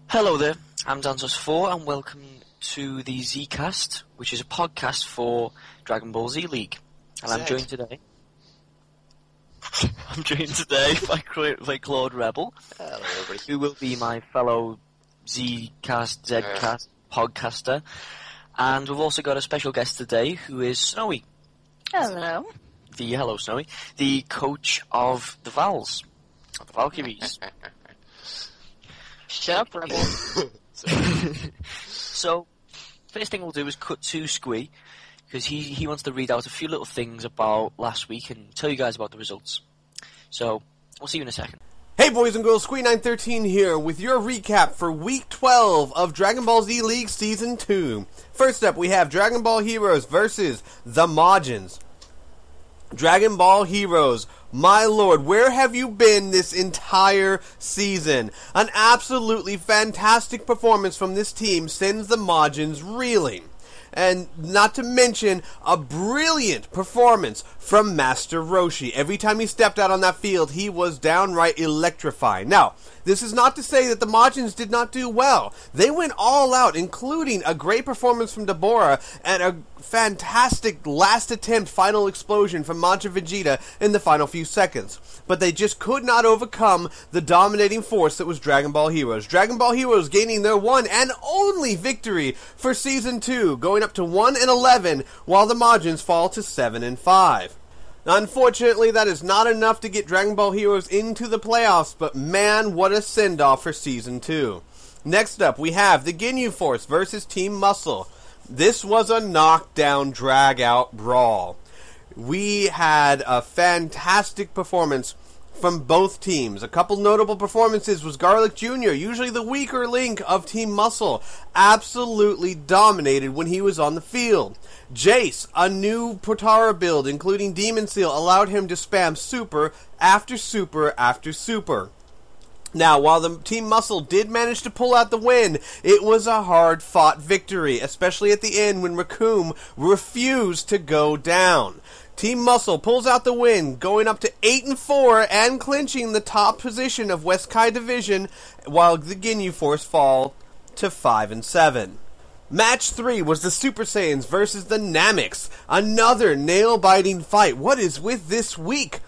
Hello there, I'm Dantos4 and welcome to the Zcast, which is a podcast for Dragon Ball Z League. And I'm joined today by Claude Rebel, who will be my fellow Zcast podcaster. And we've also got a special guest today who is Snowy. Hello. Hello, Snowy. The coach of the Vals, of the Valkyries. Shut up, Rebel. So, first thing we'll do is cut to Squee, because he wants to read out a few little things about last week and tell you guys about the results. So, we'll see you in a second. Hey boys and girls, Squee913 here with your recap for Week 12 of Dragon Ball Z League Season 2. First up, we have Dragon Ball Heroes versus the Majins. Dragon Ball Heroes, my lord, where have you been this entire season? An absolutely fantastic performance from this team sends the Majins reeling. And not to mention, a brilliant performance from Master Roshi. Every time he stepped out on that field, he was downright electrifying. Now, this is not to say that the Majins did not do well. They went all out, including a great performance from Dabura and a fantastic last attempt final explosion from Majin Vegeta in the final few seconds. But they just could not overcome the dominating force that was Dragon Ball Heroes. Dragon Ball Heroes gaining their one and only victory for Season 2, going up to 1-11, while the Majins fall to 7-5. Unfortunately, that is not enough to get Dragon Ball Heroes into the playoffs, but man, what a send-off for Season 2. Next up, we have the Ginyu Force versus Team Muscle. This was a knockdown, drag-out brawl. We had a fantastic performance from both teams. A couple notable performances was Garlic Jr., usually the weaker link of Team Muscle, absolutely dominated when he was on the field. Jace, a new Potara build, including Demon Seal, allowed him to spam super after super after super. Now, while the Team Muscle did manage to pull out the win, it was a hard-fought victory, especially at the end when Raccoon refused to go down. Team Muscle pulls out the win, going up to 8-4 and clinching the top position of West Kai Division, while the Ginyu Force fall to 5-7. Match 3 was the Super Saiyans versus the Nameks. Another nail-biting fight. What is with this week?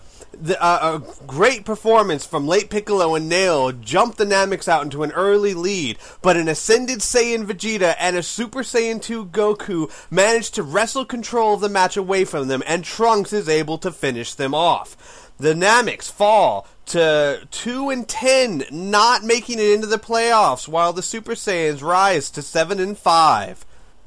A great performance from Late Piccolo and Nail jumped the Nameks out into an early lead, but an Ascended Saiyan Vegeta and a Super Saiyan 2 Goku managed to wrestle control of the match away from them, and Trunks is able to finish them off. The Nameks fall to 2-10, not making it into the playoffs, while the Super Saiyans rise to 7-5.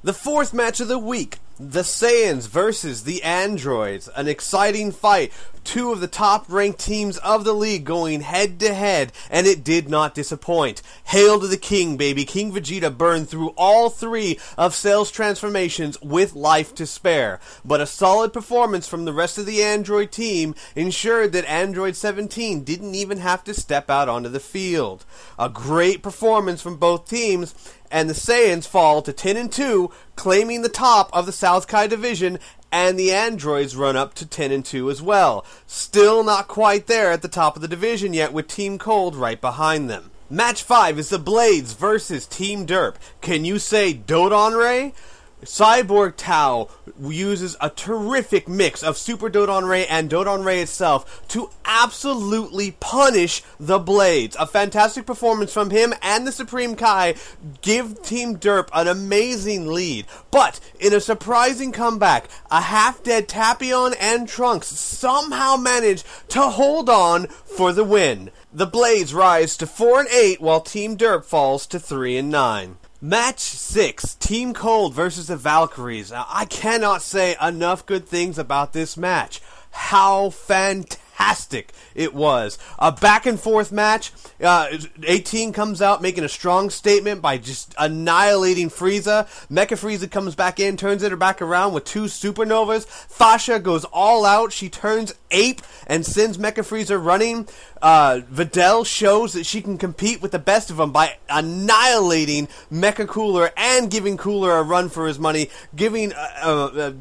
The fourth match of the week, the Saiyans versus the Androids. An exciting fight. Two of the top-ranked teams of the league going head-to-head, and it did not disappoint. Hail to the king, baby. King Vegeta burned through all three of Cell's transformations with life to spare. But a solid performance from the rest of the Android team ensured that Android 17 didn't even have to step out onto the field. A great performance from both teams, and the Saiyans fall to 10-2, claiming the top of the South Kai Division, and the Androids run up to 10-2 as well. Still not quite there at the top of the division yet, with Team Cold right behind them. Match 5 is the Blades versus Team Derp. Can you say Dodon Ray? Cyborg Tao uses a terrific mix of Super Dodon Ray and Dodon Ray itself to absolutely punish the Blades. A fantastic performance from him and the Supreme Kai give Team Derp an amazing lead. But in a surprising comeback, a half-dead Tapion and Trunks somehow manage to hold on for the win. The Blades rise to 4-8 while Team Derp falls to 3-9. Match 6, Team Cold versus the Valkyries. Now, I cannot say enough good things about this match. How fantastic it was. A back-and-forth match. 18 comes out making a strong statement by just annihilating Frieza. Mecha Frieza comes back in, turns it back around with two supernovas. Fasha goes all out. She turns ape and sends Mecha Frieza running. Videl shows that she can compete with the best of them by annihilating Mecha Cooler and giving Cooler a run for his money, giving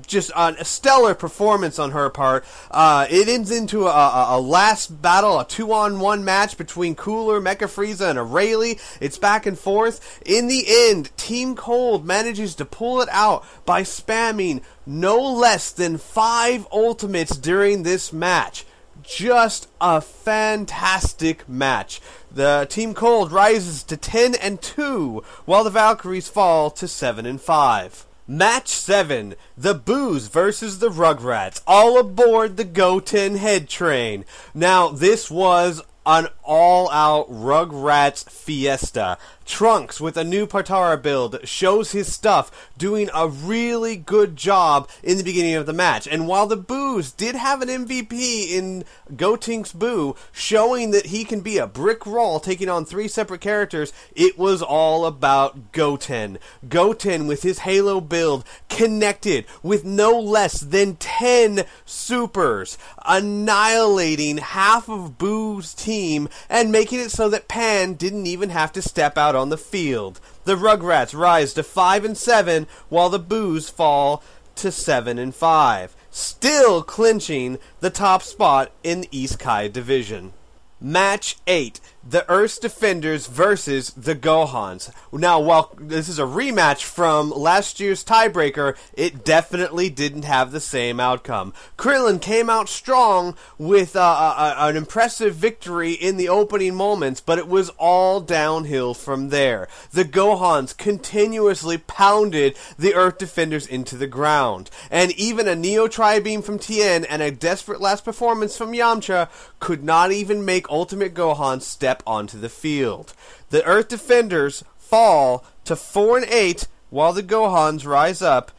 just a stellar performance on her part. It ends into a last battle, a 2-on-1 match between Cooler, Mecha Frieza, and Rayleigh. It's back and forth. In the end, Team Cold manages to pull it out by spamming no less than 5 ultimates during this match. Just a fantastic match. The Team Cold rises to 10-2, while the Valkyries fall to 7-5. Match 7, the Boos versus the Rugrats, all aboard the Goten head train. Now, this was an all-out Rugrats fiesta. Trunks, with a new Partara build, shows his stuff, doing a really good job in the beginning of the match. And while the Boos did have an MVP in Gotenks Boo, showing that he can be a brick wall taking on 3 separate characters, it was all about Goten. Goten, with his Halo build, connected with no less than 10 supers, annihilating half of Boo's team and making it so that Pan didn't even have to step out on the field. The Rugrats rise to 5-7, while the Boos fall to 7-5, still clinching the top spot in the East Kai division. Match 8, the Earth's Defenders versus the Gohans. Now, while this is a rematch from last year's tiebreaker, it definitely didn't have the same outcome. Krillin came out strong with an impressive victory in the opening moments, but it was all downhill from there. The Gohans continuously pounded the Earth Defenders into the ground, and even a Neo Tri-Beam from Tien and a desperate last performance from Yamcha could not even make Ultimate Gohan step onto the field. The Earth Defenders fall to 4-8, while the Gohans rise up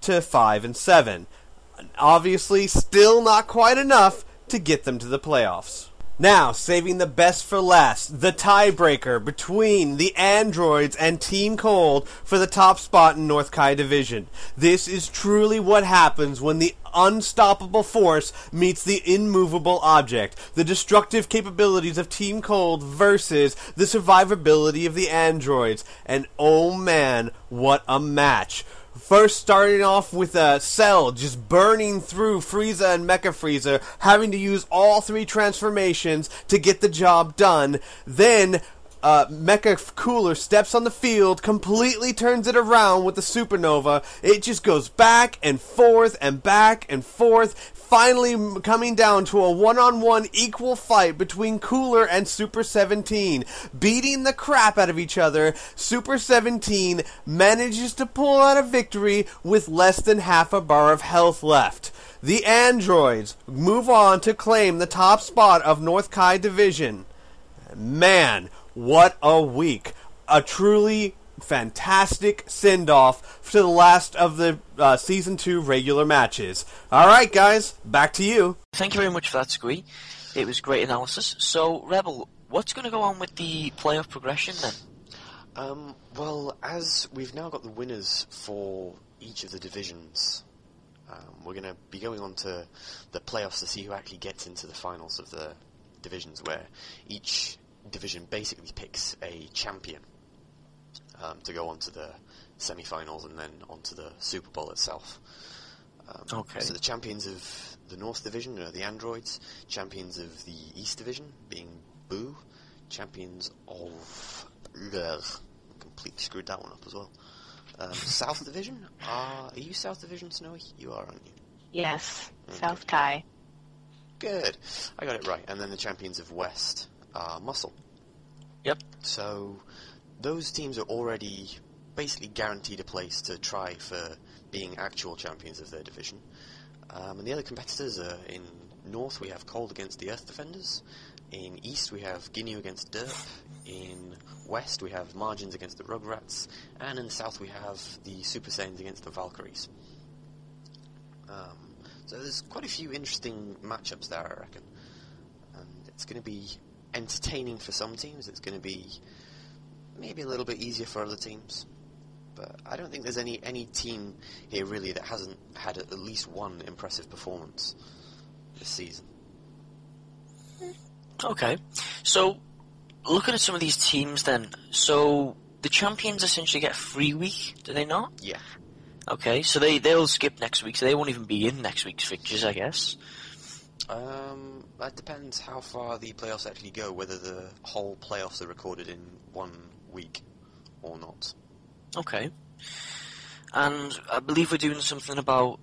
to 5-7. Obviously, still not quite enough to get them to the playoffs. Now, saving the best for last, the tiebreaker between the Androids and Team Cold for the top spot in North Kai Division. This is truly what happens when the unstoppable force meets the immovable object. The destructive capabilities of Team Cold versus the survivability of the Androids. And oh man, what a match. First starting off with Cell just burning through Frieza and Mecha Frieza, having to use all 3 transformations to get the job done. Then Mecha Cooler steps on the field, completely turns it around with the Supernova. It just goes back and forth and back and forth, finally coming down to a one-on-one equal fight between Cooler and Super 17. Beating the crap out of each other, Super 17 manages to pull out a victory with less than half a bar of health left. The Androids move on to claim the top spot of North Kai Division. Man, what a week. A truly fantastic send-off to the last of the Season 2 regular matches. Alright guys, back to you. Thank you very much for that, Squee. It was great analysis. So, Rebel, what's going to go on with the playoff progression then? Well, as we've now got the winners for each of the divisions, we're going to be going on to the playoffs to see who actually gets into the finals of the divisions, where each division basically picks a champion to go on to the semi-finals and then on to the Super Bowl itself. Okay. So the champions of the North Division are the Androids, champions of the East Division being Boo, champions of... completely screwed that one up as well. South Division? Are you South Division, Snowy? You are, aren't you? Yes, Okay. South Kai. Good. I got it right. And then the champions of West are Muscle. Yep. So those teams are already basically guaranteed a place to try for being actual champions of their division. And the other competitors are in North we have Cold against the Earth Defenders. In East we have Ginyu against Derp. In West we have Margins against the Rugrats. And in the South we have the Super Saiyans against the Valkyries. So there's quite a few interesting matchups there, I reckon. And it's going to be entertaining for some teams. It's going to be maybe a little bit easier for other teams. But I don't think there's any team here really that hasn't had at least one impressive performance this season. Okay. So, looking at some of these teams then, so the champions essentially get a free week, do they not? Yeah. Okay, so they'll skip next week, so they won't even be in next week's fixtures, I guess. That depends how far the playoffs actually go, whether the whole playoffs are recorded in 1 week or not. Okay. And I believe we're doing something about,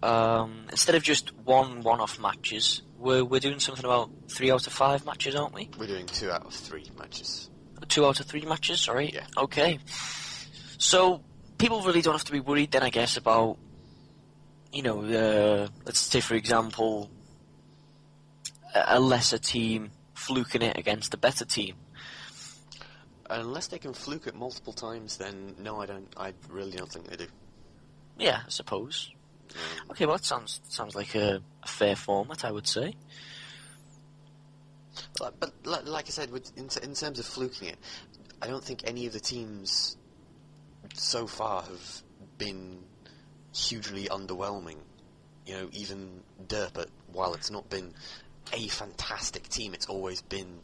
instead of just one-off matches, we're doing something about 3 out of 5 matches, aren't we? We're doing 2 out of 3 matches. 2 out of 3 matches, sorry? Yeah. Okay. So, people really don't have to be worried then, I guess, about, let's say, for example, a lesser team fluking it against a better team. Unless they can fluke it multiple times, then no, I don't. I really don't think they do. Yeah, I suppose. Okay, well, that sounds like a fair format, I would say. But like I said, in terms of fluking it, I don't think any of the teams so far have been hugely underwhelming. Even Derpot, while it's not been a fantastic team, it's always been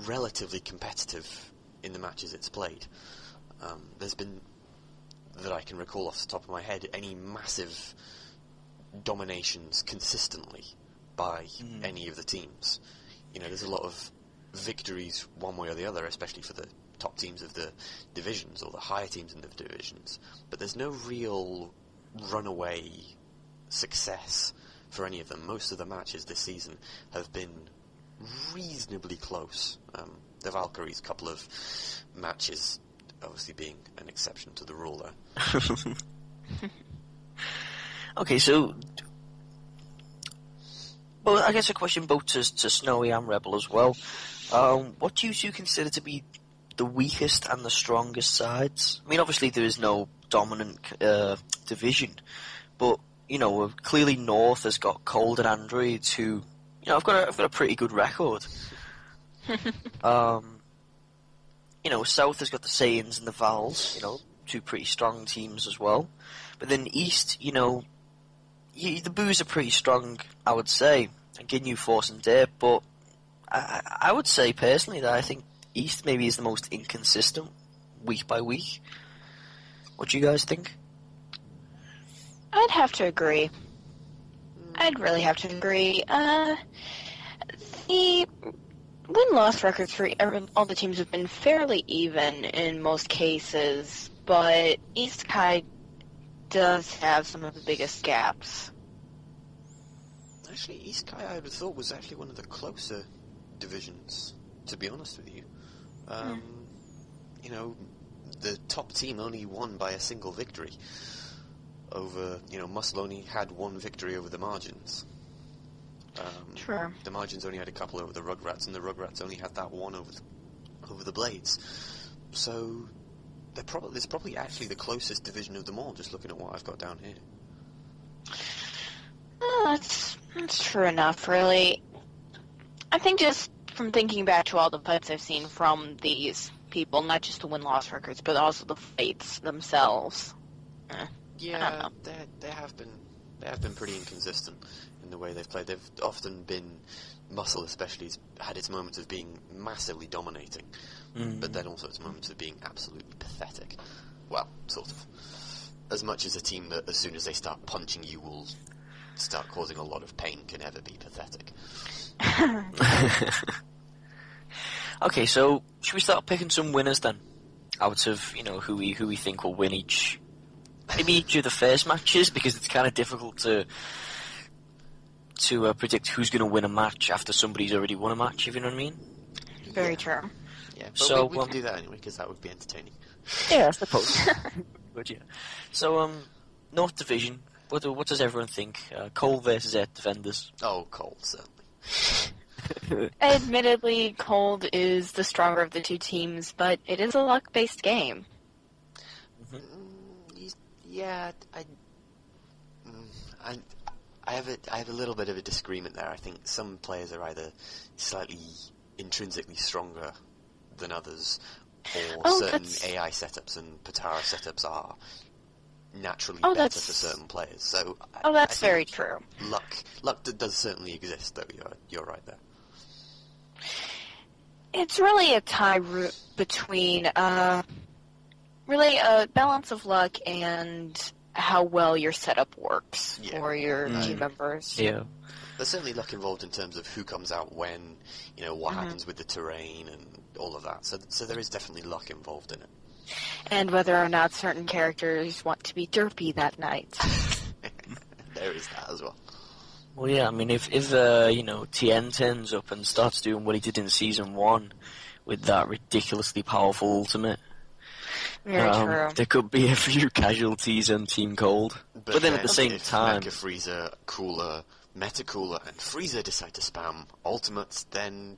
relatively competitive in the matches it's played. There's been, that I can recall off the top of my head, any massive dominations consistently by any of the teams. There's a lot of victories one way or the other, especially for the top teams of the divisions or the higher teams in the divisions. But there's no real runaway success for any of them. Most of the matches this season have been reasonably close. The Valkyries' couple of matches obviously being an exception to the rule there. Okay, so... Well, I guess a question both to Snowy and Rebel as well. What do you two consider to be the weakest and the strongest sides? I mean, obviously there is no dominant division, but, clearly North has got Cold and Androids who, I've got a pretty good record. South has got the Saiyans and the Vals, 2 pretty strong teams as well. But then East, the Boos are pretty strong, I would say, and Ginyu Force and Dip, but I would say personally that I think East maybe is the most inconsistent week by week. What do you guys think? I'd have to agree. I'd really have to agree. The win-loss records for all the teams have been fairly even in most cases, but East Kai does have some of the biggest gaps. Actually, East Kai I would have thought was actually one of the closer divisions, to be honest with you. The top team only won by a single victory over, Muscle only had 1 victory over the Margins. Sure. The Margins only had a couple over the Rugrats, and the Rugrats only had that 1 over the Blades. So there's probably actually the closest division of them all, just looking at what I've got down here. That's true enough, really. I think just from thinking back to all the fights I've seen from these people, not just the win-loss records, but also the fights themselves. Yeah, they have been pretty inconsistent in the way they've played. They've often been, Muscle especially, has had its moments of being massively dominating, but then also its moments of being absolutely pathetic. Well, sort of. As much as a team that as soon as they start punching you will start causing a lot of pain can ever be pathetic. Okay, so should we start picking some winners then? Out of, who we think will win maybe each of the first matches, because it's kind of difficult to predict who's going to win a match after somebody's already won a match, if you know what I mean? Very true. Yeah, but so, we can do that anyway, because that would be entertaining. Yeah, I suppose. But yeah. So, North Division, what does everyone think? Cole versus Earth Defenders. Oh, Cole, certainly. Admittedly, Cold is the stronger of the 2 teams, but it is a luck-based game. Yeah, I have a little bit of a disagreement there. I think some players are either slightly intrinsically stronger than others, or certain AI setups and Patara setups are naturally better for certain players. So that's very true. Luck does certainly exist, though. You're right there. It's really a tie between really a balance of luck and how well your setup works for your team members. Yeah. There's certainly luck involved in terms of who comes out when, what happens with the terrain and all of that. So there is definitely luck involved in it. And whether or not certain characters want to be derpy that night. There is that as well. Well, yeah, I mean, if Tien turns up and starts doing what he did in Season 1 with that ridiculously powerful ultimate, Very true. there could be a few casualties on Team Cold. But then at the same time... If Mecha Frieza, Cooler, Meta Cooler, and Frieza decide to spam ultimates, then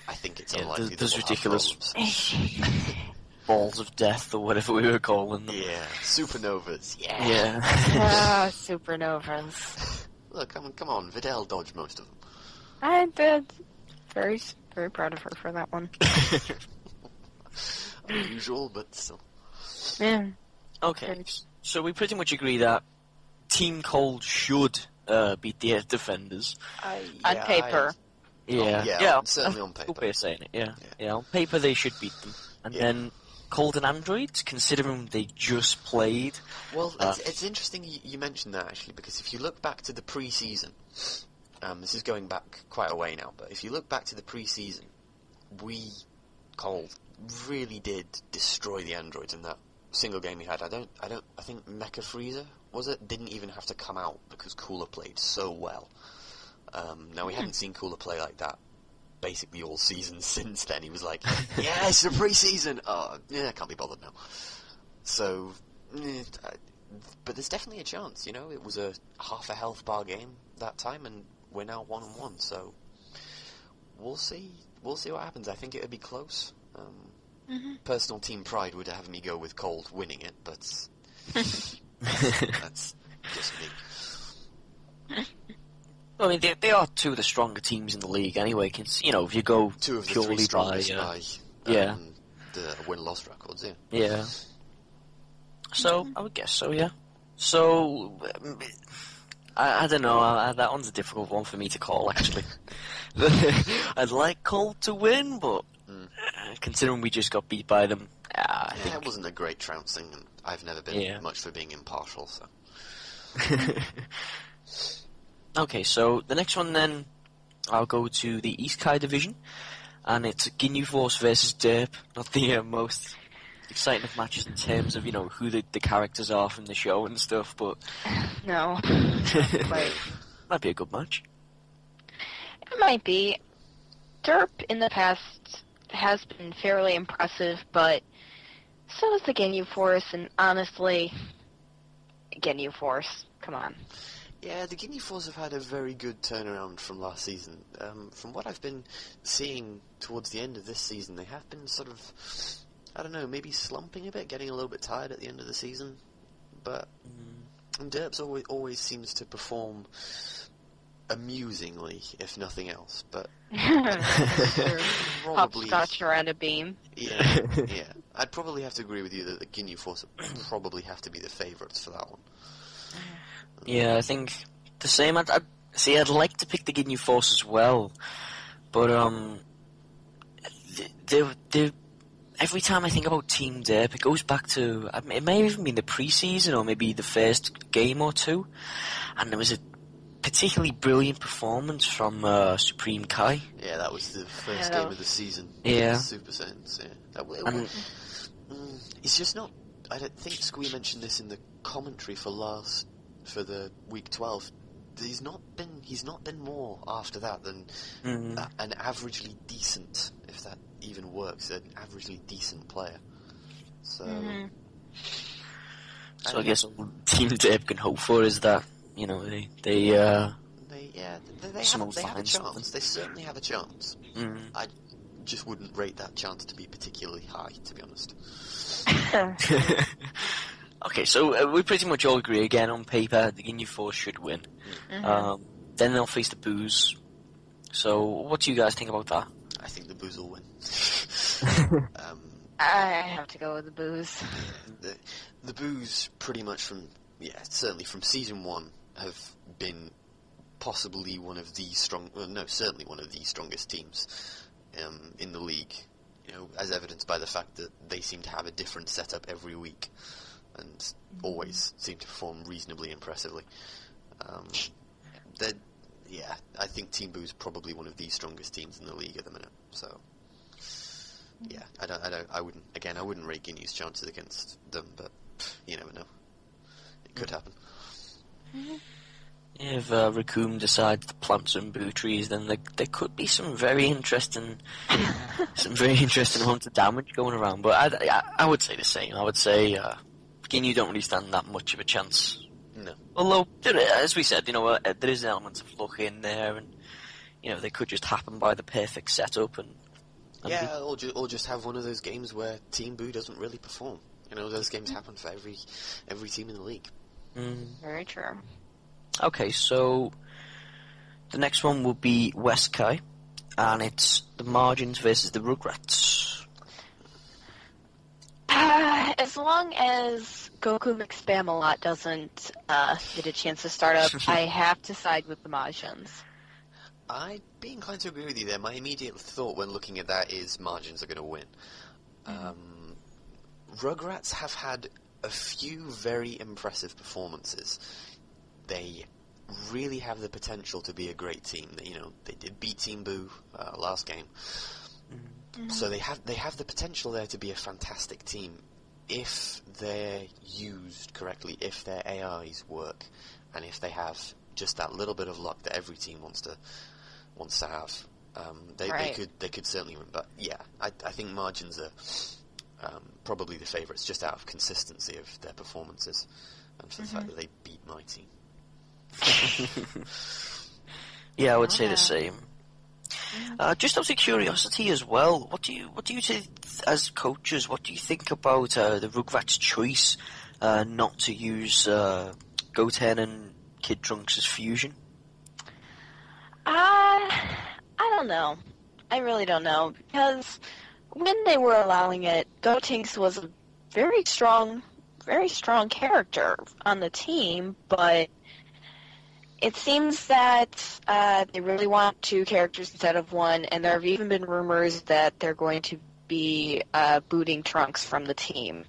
I think it's unlikely there's that we'll ridiculous have problems. balls of death, or whatever we were calling them. Yeah, supernovas, Yeah. Supernovas. Look, come on, Videl dodged most of them. I did. Very, very proud of her for that one. Unusual, but still. Yeah. Okay, so we pretty much agree that Team Cold should beat the Earth Defenders. On paper. Certainly on paper. Good way of saying it, yeah. On paper they should beat them. And then Cold and Androids, considering they just played... Well, it's interesting you mentioned that, actually, because if you look back to the pre-season, this is going back quite a way now, but if you look back to the pre-season, Cold, really did destroy the androids in that single game we had. I think Mecha Frieza, was it? Didn't even have to come out because Cooler played so well. Now, we hadn't seen Cooler play like that basically all season since then. He was like, yeah, it's a pre-season! Oh, yeah, I can't be bothered now. So, but there's definitely a chance, It was a half a health bar game that time, and we're now 1-1, so we'll see. We'll see what happens. I think it would be close. Personal team pride would have me go with Cold winning it, but that's just me. I mean, they are two of the stronger teams in the league anyway. If you go two of the purely three strongest by the win-loss records, Yeah. So, I would guess so, yeah. So, I don't know, that one's a difficult one for me to call, actually. I'd like Cold to win, but considering we just got beat by them, I think... it wasn't a great trouncing, and I've never been much for being impartial, so... Okay, so the next one then, I'll go to the East Kai division, and it's Ginyu Force versus Derp. Not the most exciting of matches in terms of, who the characters are from the show and stuff, but... No. Might be a good match. It might be. Derp in the past has been fairly impressive, but so is the Ginyu Force, and honestly, Ginyu Force, come on. Yeah, the Ginyu Force have had a very good turnaround from last season. From what I've been seeing towards the end of this season, they have been sort of, I don't know, maybe slumping a bit, getting a little bit tired at the end of the season. But Derps always seems to perform amusingly, if nothing else. But probably hopscotch around a beam. Yeah. I'd probably have to agree with you that the Ginyu Force probably have to be the favourites for that one. Yeah, I think the same. I'd like to pick the Ginyu Force as well, but every time I think about Team Derp, it goes back to, it may have even been the pre-season or maybe the first game or two, and there was a particularly brilliant performance from Supreme Kai. Yeah, that was the first game of the season. Yeah. Super Saiyans, it's just not... I don't think Squee mentioned this in the commentary for the week 12. He's not been more after that than an averagely decent, if that even works, an averagely decent player. So, so I guess all Team Derp can hope for is that they have a chance. They certainly have a chance. I just wouldn't rate that chance to be particularly high, to be honest. Okay, so we pretty much all agree again on paper the Ginyu Force should win. Then they'll face the Boos. So what do you guys think about that? I think the Boos will win. I have to go with the Boos. The Boos pretty much certainly from season 1 have been possibly one of the certainly one of the strongest teams in the league. You know, as evidenced by the fact that they seem to have a different setup every week, and always seem to perform reasonably impressively. I think Team Boo's probably one of the strongest teams in the league at the minute. So, yeah, I wouldn't rate Guinea's chances against them, but you never know. It could happen. If Raccoon decides to plant some boo trees, then there could be some very interesting amounts of damage going around. But I would say the same. I would say Guinea don't really stand that much of a chance. No. Although, as we said, there is an element of luck in there, and they could just happen by the perfect setup, and or just have one of those games where Team Boo doesn't really perform. Those games happen for every team in the league. Very true. Okay, so the next one will be Westkai, and it's the Margins versus the Rugrats. As long as Goku McSpamalot doesn't get a chance to start up, I have to side with the Margins. I'd be inclined to agree with you there. My immediate thought when looking at that is Margins are going to win. Rugrats have had a few very impressive performances. They really have the potential to be a great team. They did beat Team Boo last game. So they have the potential there to be a fantastic team if they're used correctly, if their AIs work, and if they have just that little bit of luck that every team wants to have. They could certainly win. But yeah, I think Margins are probably the favourites just out of consistency of their performances and for the fact that they beat my team. Yeah, I would say the same. Just out of curiosity as well, what do you say as coaches? What do you think about the Rugrats' choice not to use Goten and Kid Trunks as fusion? I don't know. I really don't know, because when they were allowing it, Gotenks was a very strong character on the team, but it seems that they really want two characters instead of one, and there have even been rumors that they're going to be booting Trunks from the team.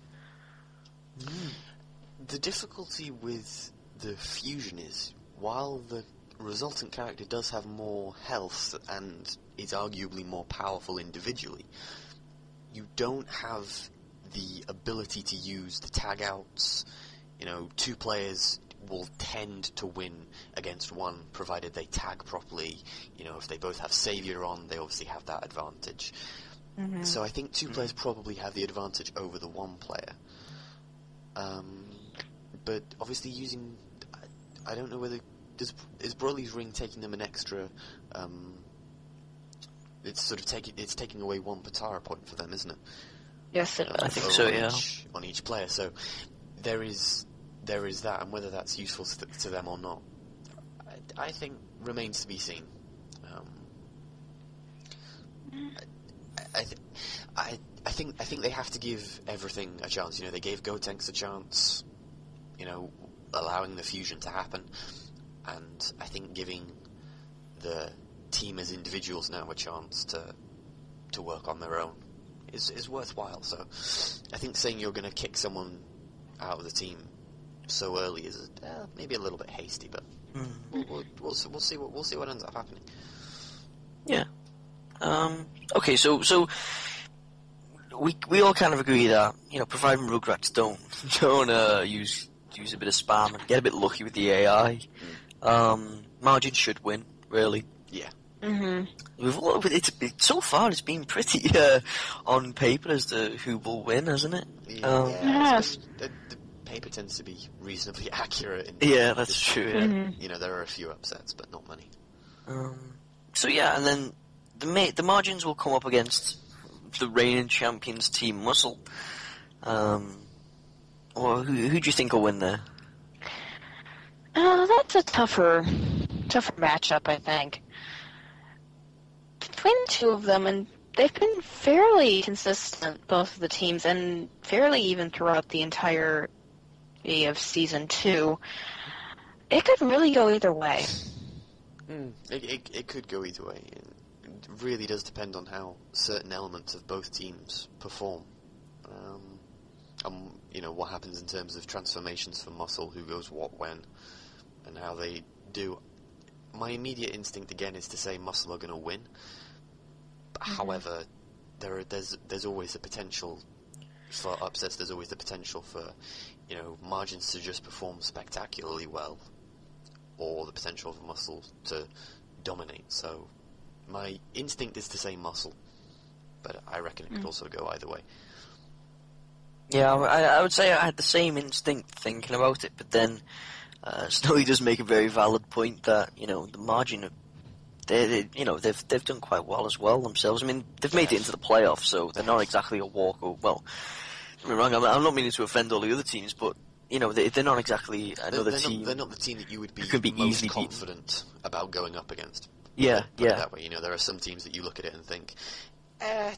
The difficulty with the fusion is, while the resultant character does have more health and is arguably more powerful individually, you don't have the ability to use the tag outs. Two players will tend to win against one, provided they tag properly. If they both have Savior on, they obviously have that advantage. So I think two players probably have the advantage over the one player. But obviously using... I don't know whether... Is Broly's ring taking them an extra... It's taking away one Patara point for them, isn't it? Yes, it is. I think so, yeah. On each player, so there is that, and whether that's useful to them or not, I think remains to be seen. I think they have to give everything a chance. They gave Gotenks a chance, allowing the fusion to happen, and I think giving the team as individuals now a chance to work on their own is worthwhile. So I think saying you're going to kick someone out of the team so early is maybe a little bit hasty, but we'll see what ends up happening. Yeah. Okay, so we all kind of agree that providing Rugrats don't use a bit of spam and get a bit lucky with the AI, Margin should win, really. Yeah. So far it's been pretty on paper as to who will win, hasn't it? Yes. The paper tends to be reasonably accurate. Yeah, that's true. Yeah. There are a few upsets, but not many. So yeah, and then the Margins will come up against the reigning champions, Team Muscle. Well, who do you think will win there? That's a tougher matchup, I think. Between the two of them, and they've been fairly consistent, both of the teams, and fairly even throughout the entire of Season 2. It could really go either way. It could go either way. It really does depend on how certain elements of both teams perform. What happens in terms of transformations for Muscle, who goes what when, and how they do. My immediate instinct again is to say Muscle are going to win. However, there's always the potential for upsets. There's always the potential for Margins to just perform spectacularly well, or the potential for Muscle to dominate. So my instinct is to say Muscle, but I reckon it could also go either way. Yeah, I would say I had the same instinct thinking about it, but then Snowy does make a very valid point that the margin, they've done quite well as well themselves. I mean, they've made it into the playoffs, so they're not exactly a walkover. Well, don't get me wrong, I'm not meaning to offend all the other teams, but they're not exactly another team. They're not the team that you would be most confident about going up against. Yeah, Put it that way. There are some teams that you look at it and think, I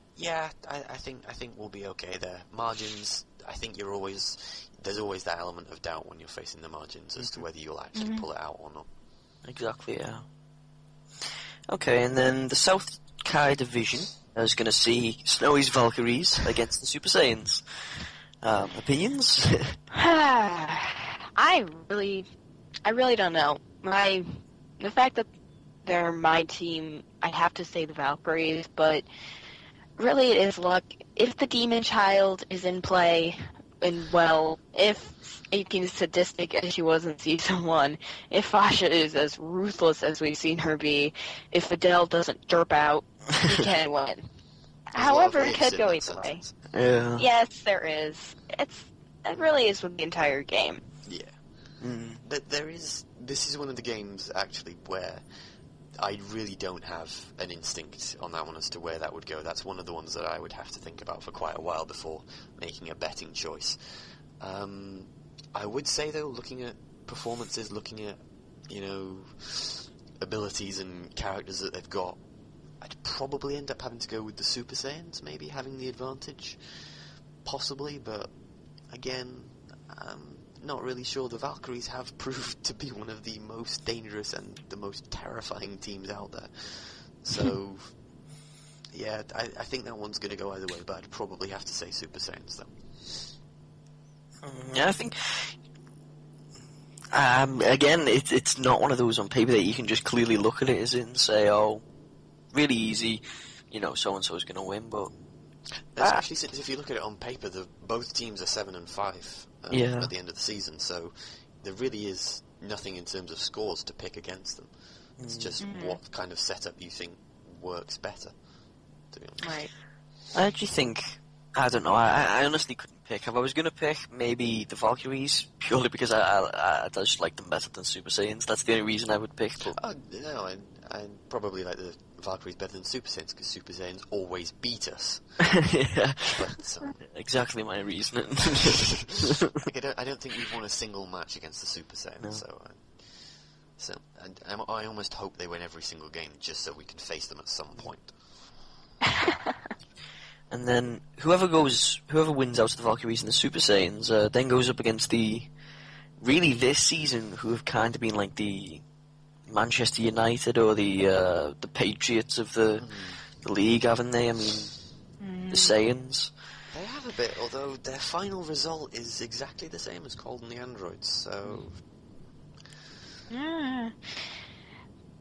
think we'll be okay there. Margins, I think there's always that element of doubt when you're facing the margins as to whether you'll actually pull it out or not. Exactly, yeah. Okay, and then the South Kai division is going to see Snowy's Valkyries against the Super Saiyans. Opinions? I really don't know. The fact that they're my team, I have to say the Valkyries, but really it is luck. If the Demon Child is in play, and if 18 is sadistic as she was in Season 1, if Fasha is as ruthless as we've seen her be, if Adele doesn't derp out, he can win. However, it could go either way. Yeah. Yes, there is. It really is with the entire game. Yeah. This is one of the games, actually, where I really don't have an instinct on that one as to where that would go. That's one of the ones that I would have to think about for quite a while before making a betting choice. I would say, though, looking at performances, looking at, abilities and characters that they've got, I'd probably end up having to go with the Super Saiyans, maybe having the advantage. Possibly, but again, not really sure. The Valkyries have proved to be one of the most dangerous and the most terrifying teams out there. So, yeah, I think that one's going to go either way, but I'd probably have to say Super Saiyans, though. Yeah, I think... again, it's not one of those on paper that you can just clearly look at it as it and say, oh, really easy, so-and-so is going to win, but... Especially since if you look at it on paper, both teams are 7-5 at the end of the season, so there really is nothing in terms of scores to pick against them. It's just what kind of setup you think works better, to be honest. Right. I actually think, I don't know, I honestly couldn't pick. If I was going to pick, maybe the Valkyries, purely because I just like them better than Super Saiyans. That's the only reason I would pick. But... no, I probably like the Valkyries better than Super Saiyans, because Super Saiyans always beat us. Yeah, but, exactly my reasoning. I don't think we've won a single match against the Super Saiyans, so I almost hope they win every single game just so we can face them at some point. And then whoever wins out of the Valkyries and the Super Saiyans then goes up against this season, who have kind of been like the Manchester United or the Patriots of the league, haven't they? I mean, the Saiyans. They have a bit, although their final result is exactly the same as Cold and the Androids, so...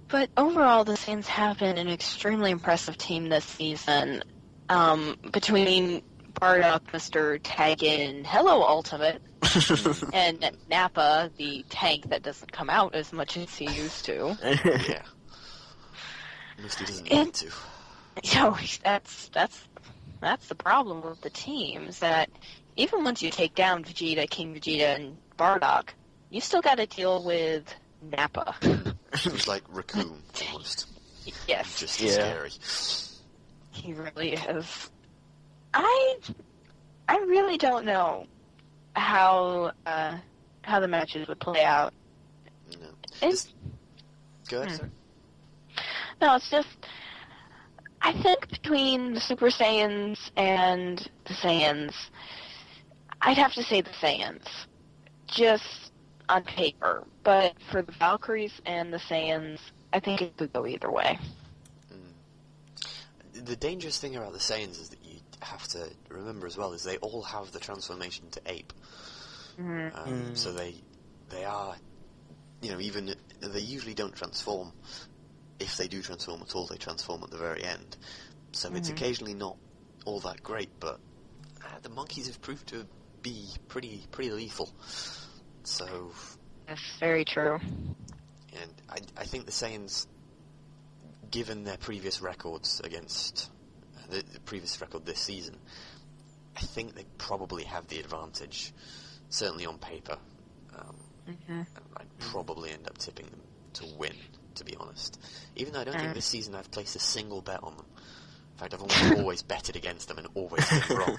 But overall, the Saiyans have been an extremely impressive team this season. Between Bardock, Mr. Taggin, Hello Ultimate, and Nappa, the tank that doesn't come out as much as he used to. Yeah. Mostly doesn't need to. That's the problem with the team, is that even once you take down Vegeta, King Vegeta, and Bardock, you still gotta deal with Nappa. He's like Raccoon, almost. Yes. Just scary. He really is. I really don't know how the matches would play out. No. Go ahead, sir. No, it's just, I think between the Super Saiyans and the Saiyans, I'd have to say the Saiyans, just on paper. But for the Valkyries and the Saiyans, I think it could go either way. The dangerous thing about the Saiyans is that you have to remember as well is they all have the transformation to ape. So they are, even they usually don't transform. If they do transform at all, they transform at the very end. So it's occasionally not all that great, but the monkeys have proved to be pretty lethal. So That's very true. And I think the Saiyans, given their previous records against the previous record this season, I think they probably have the advantage, certainly on paper. I'd probably end up tipping them to win, to be honest. Even though I don't think this season I've placed a single bet on them. In fact, I've always betted against them and always been wrong.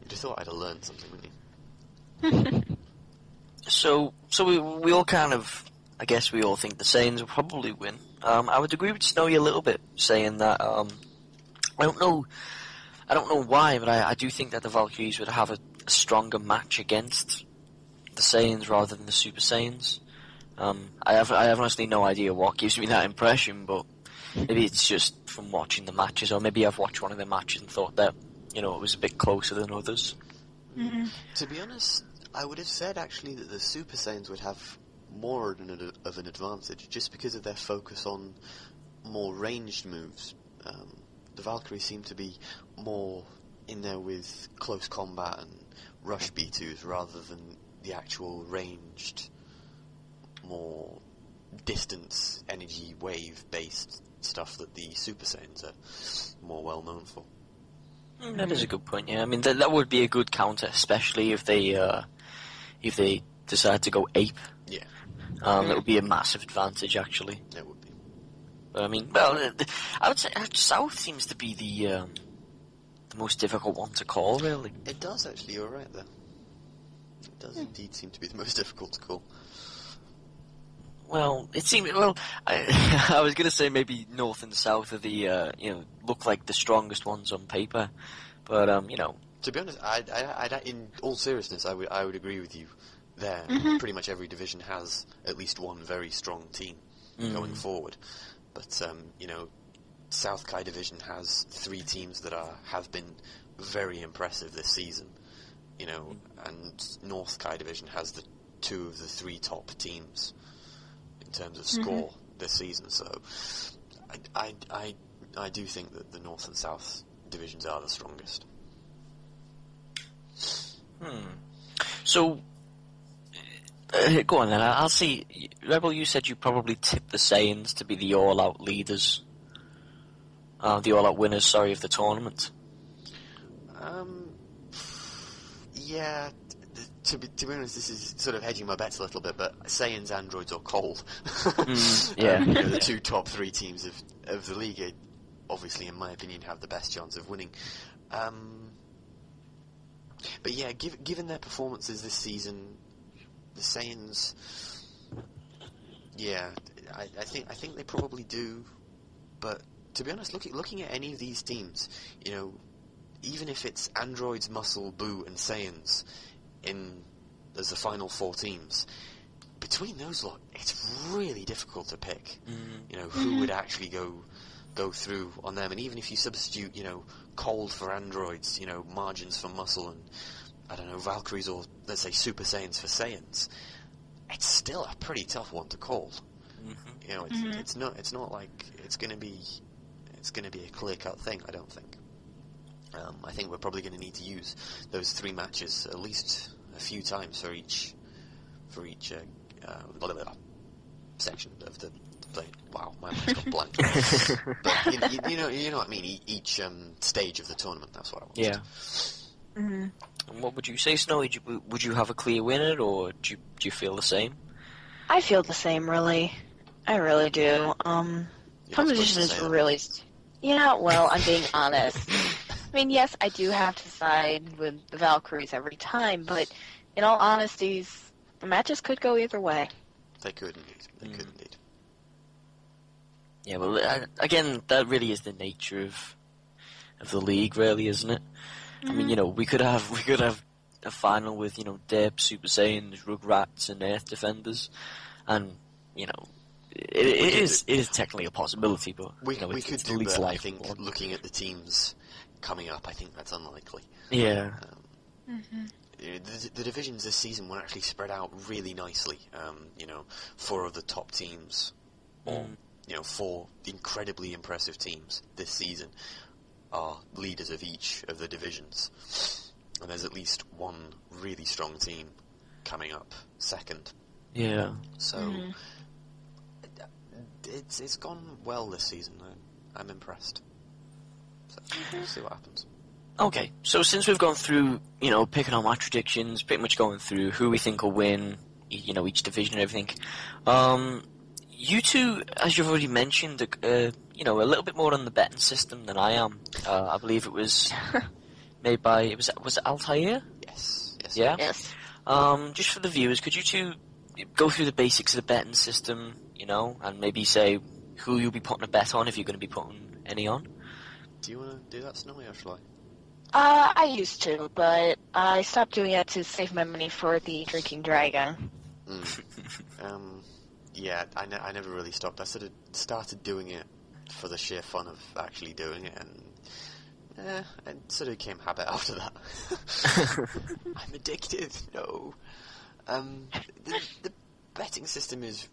You'd have thought I'd have learned something, wouldn't you? So we all kind of, I guess we all think the Saiyans will probably win. I would agree with Snowy a little bit, saying that I don't know why, but I do think that the Valkyries would have a stronger match against the Saiyans rather than the Super Saiyans. I have honestly no idea what gives me that impression, but maybe it's just from watching the matches, or maybe I've watched one of the matches and thought that it was a bit closer than others. To be honest, I would have said actually that the Super Saiyans would have more of an advantage just because of their focus on more ranged moves. The Valkyries seem to be more in there with close combat and rush B2s rather than the actual ranged, more distance energy wave based stuff that the Super Saiyans are more well known for. That is a good point. Yeah, I mean that would be a good counter, especially if they decide to go ape. Yeah. That would be a massive advantage, actually. It would be. But I mean, well, I would say South seems to be the most difficult one to call, really. It does, actually. You're right there. It does indeed seem to be the most difficult to call. Well, it seemed. Well, I was going to say maybe North and South are the look like the strongest ones on paper, but To be honest, I'd in all seriousness, I would agree with you there. Pretty much every division has at least one very strong team going forward. But South Kai division has 3 teams that have been very impressive this season. And North Kai division has the 2 of the 3 top teams in terms of score this season. So I do think that the North and South divisions are the strongest. So, go on then. I'll see. Rebel, you said you probably tipped the Saiyans to be the all-out leaders, the all-out winners. Sorry, of the tournament. Yeah. To be honest, this is sort of hedging my bets a little bit, but Saiyans, Androids, or Cold, yeah, the 2 top 3 teams of the league, obviously, in my opinion, have the best chance of winning. But yeah, given their performances this season, the Saiyans, yeah, I think they probably do. But to be honest, looking at any of these teams, even if it's Androids, Muscle, Boo, and Saiyans as the final 4 teams, between those lot, it's really difficult to pick. Who would actually go through on them, and even if you substitute, Cold for Androids, Margins for Muscle, and I don't know, Valkyries or let's say Super Saiyans for Saiyans, it's still a pretty tough one to call. It's not like it's going to be a clear-cut thing. I don't think. I think we're probably going to need to use those 3 matches at least a few times for each section of the play. Wow, my mind's gone blank. But you know what I mean. Each stage of the tournament. That's what I want. Yeah. And what would you say, Snowy? Would you have a clear winner, or do you feel the same? I feel the same, really. I really do. Competition is really... Yeah, well, I'm being honest. I mean, yes, I do have to side with the Valkyries every time, but in all honesty, the matches could go either way. They could indeed. Yeah, well, again, that really is the nature of the league, really, isn't it? I mean, we could have a final with Derp, Super Saiyans, Rugrats, and Earth Defenders, and it is technically a possibility, but we it's could the do, least but I likely think one. looking at the teams coming up, I think that's unlikely. Yeah. The divisions this season were actually spread out really nicely. 4 of the top teams, or 4 incredibly impressive teams this season are leaders of each of the divisions, and there's at least one really strong team coming up second. Yeah. So it's gone well this season. I'm impressed. So we'll see what happens. Okay, so since we've gone through, picking our match predictions, pretty much going through who we think will win, each division and everything, you two, as you've already mentioned, a little bit more on the betting system than I am. I believe it was made by, was it Altair? Yes. Yeah? Yes. Just for the viewers, could you two go through the basics of the betting system, and maybe say who you'll be putting a bet on if you're going to be putting any on? Do you want to do that, Snowy, or shall I? I used to, but I stopped doing it to save my money for the Drinking Dragon. Yeah, I never really stopped. I sort of started doing it for the sheer fun of actually doing it, and it sort of became habit after that. I'm addicted. No. The betting system is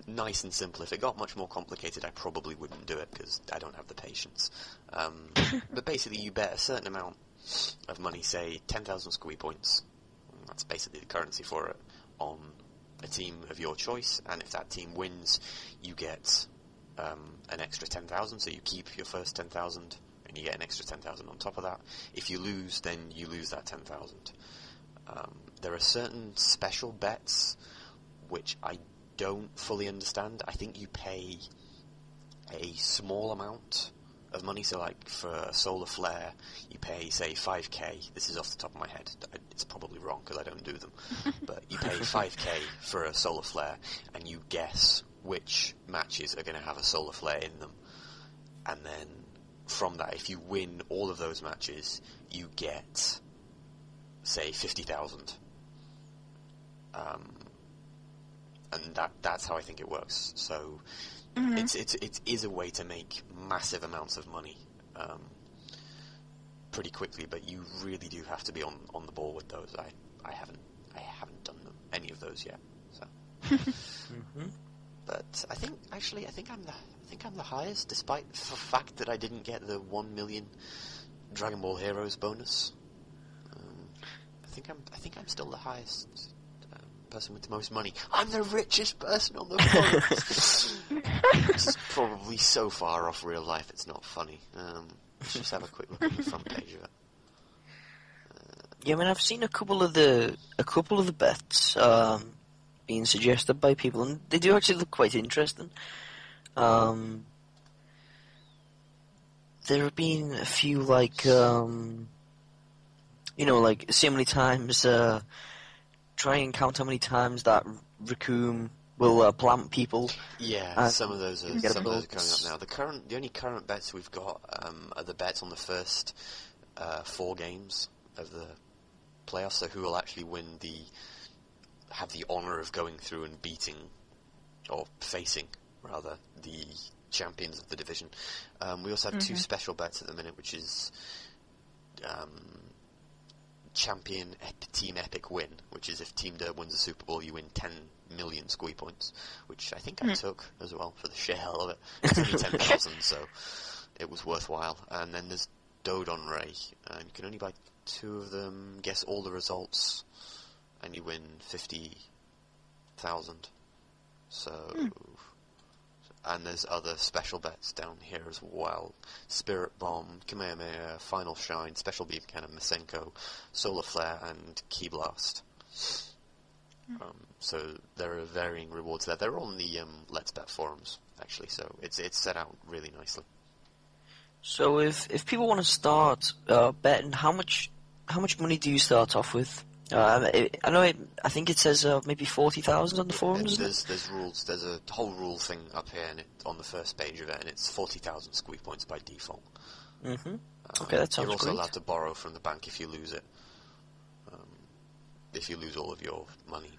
nice and simple. If it got much more complicated, I probably wouldn't do it because I don't have the patience. But basically, you bet a certain amount of money, say 10,000 squee points. That's basically the currency for it, on a team of your choice. And if that team wins, you get an extra 10,000. So you keep your first 10,000, and you get an extra 10,000 on top of that. If you lose, then you lose that 10,000. There are certain special bets which I don't fully understand. I think you pay a small amount of money, so like for a solar flare you pay, say, 5k. This is off the top of my head, it's probably wrong because I don't do them, but you pay 5k for a solar flare and you guess which matches are going to have a solar flare in them, and then from that, if you win all of those matches, you get, say, 50,000. And that's how I think it works. So it is a way to make massive amounts of money pretty quickly, but you really do have to be on the ball with those. I haven't done any of those yet. So, but I think I'm the highest, despite the fact that I didn't get the 1 million Dragon Ball Heroes bonus. I think I'm still the highest person with the most money. I'm the richest person on the planet. Which is probably so far off real life it's not funny. Let's just have a quick look at the front page of it. Yeah, I mean, I've seen a couple of the bets being suggested by people, and they do actually look quite interesting. There have been a few, like, like, see how many times, try and count how many times that Raccoon will plant people. Yeah, some of those are coming up now. The only current bets we've got are the bets on the first 4 games of the playoffs. So who will actually have the honour of going through and beating, or facing rather, the champions of the division. We also have 2 special bets at the minute, which is Champion Team Epic Win, which is if Team Dirt wins the Super Bowl, you win 10 million squee points, which I think I took as well for the sheer hell of it. It's only 10,000, so it was worthwhile. And then there's Dodon Ray, and you can only buy 2 of them, guess all the results, and you win 50,000. So... And there's other special bets down here as well. Spirit Bomb, Kamehameha, Final Shine, Special Beam Cannon, Masenko, Solar Flare, and Key Blast. So there are varying rewards there. They're on the Let's Bet forums, actually, so it's set out really nicely. So if people want to start betting, how much money do you start off with? I think it says maybe 40,000 on the forums. There's rules. There's a whole rule thing up here, and on the first page of it, and it's 40,000 squee points by default. Okay, that sounds You're also great. allowed to borrow from the bank if you lose it. If you lose all of your money,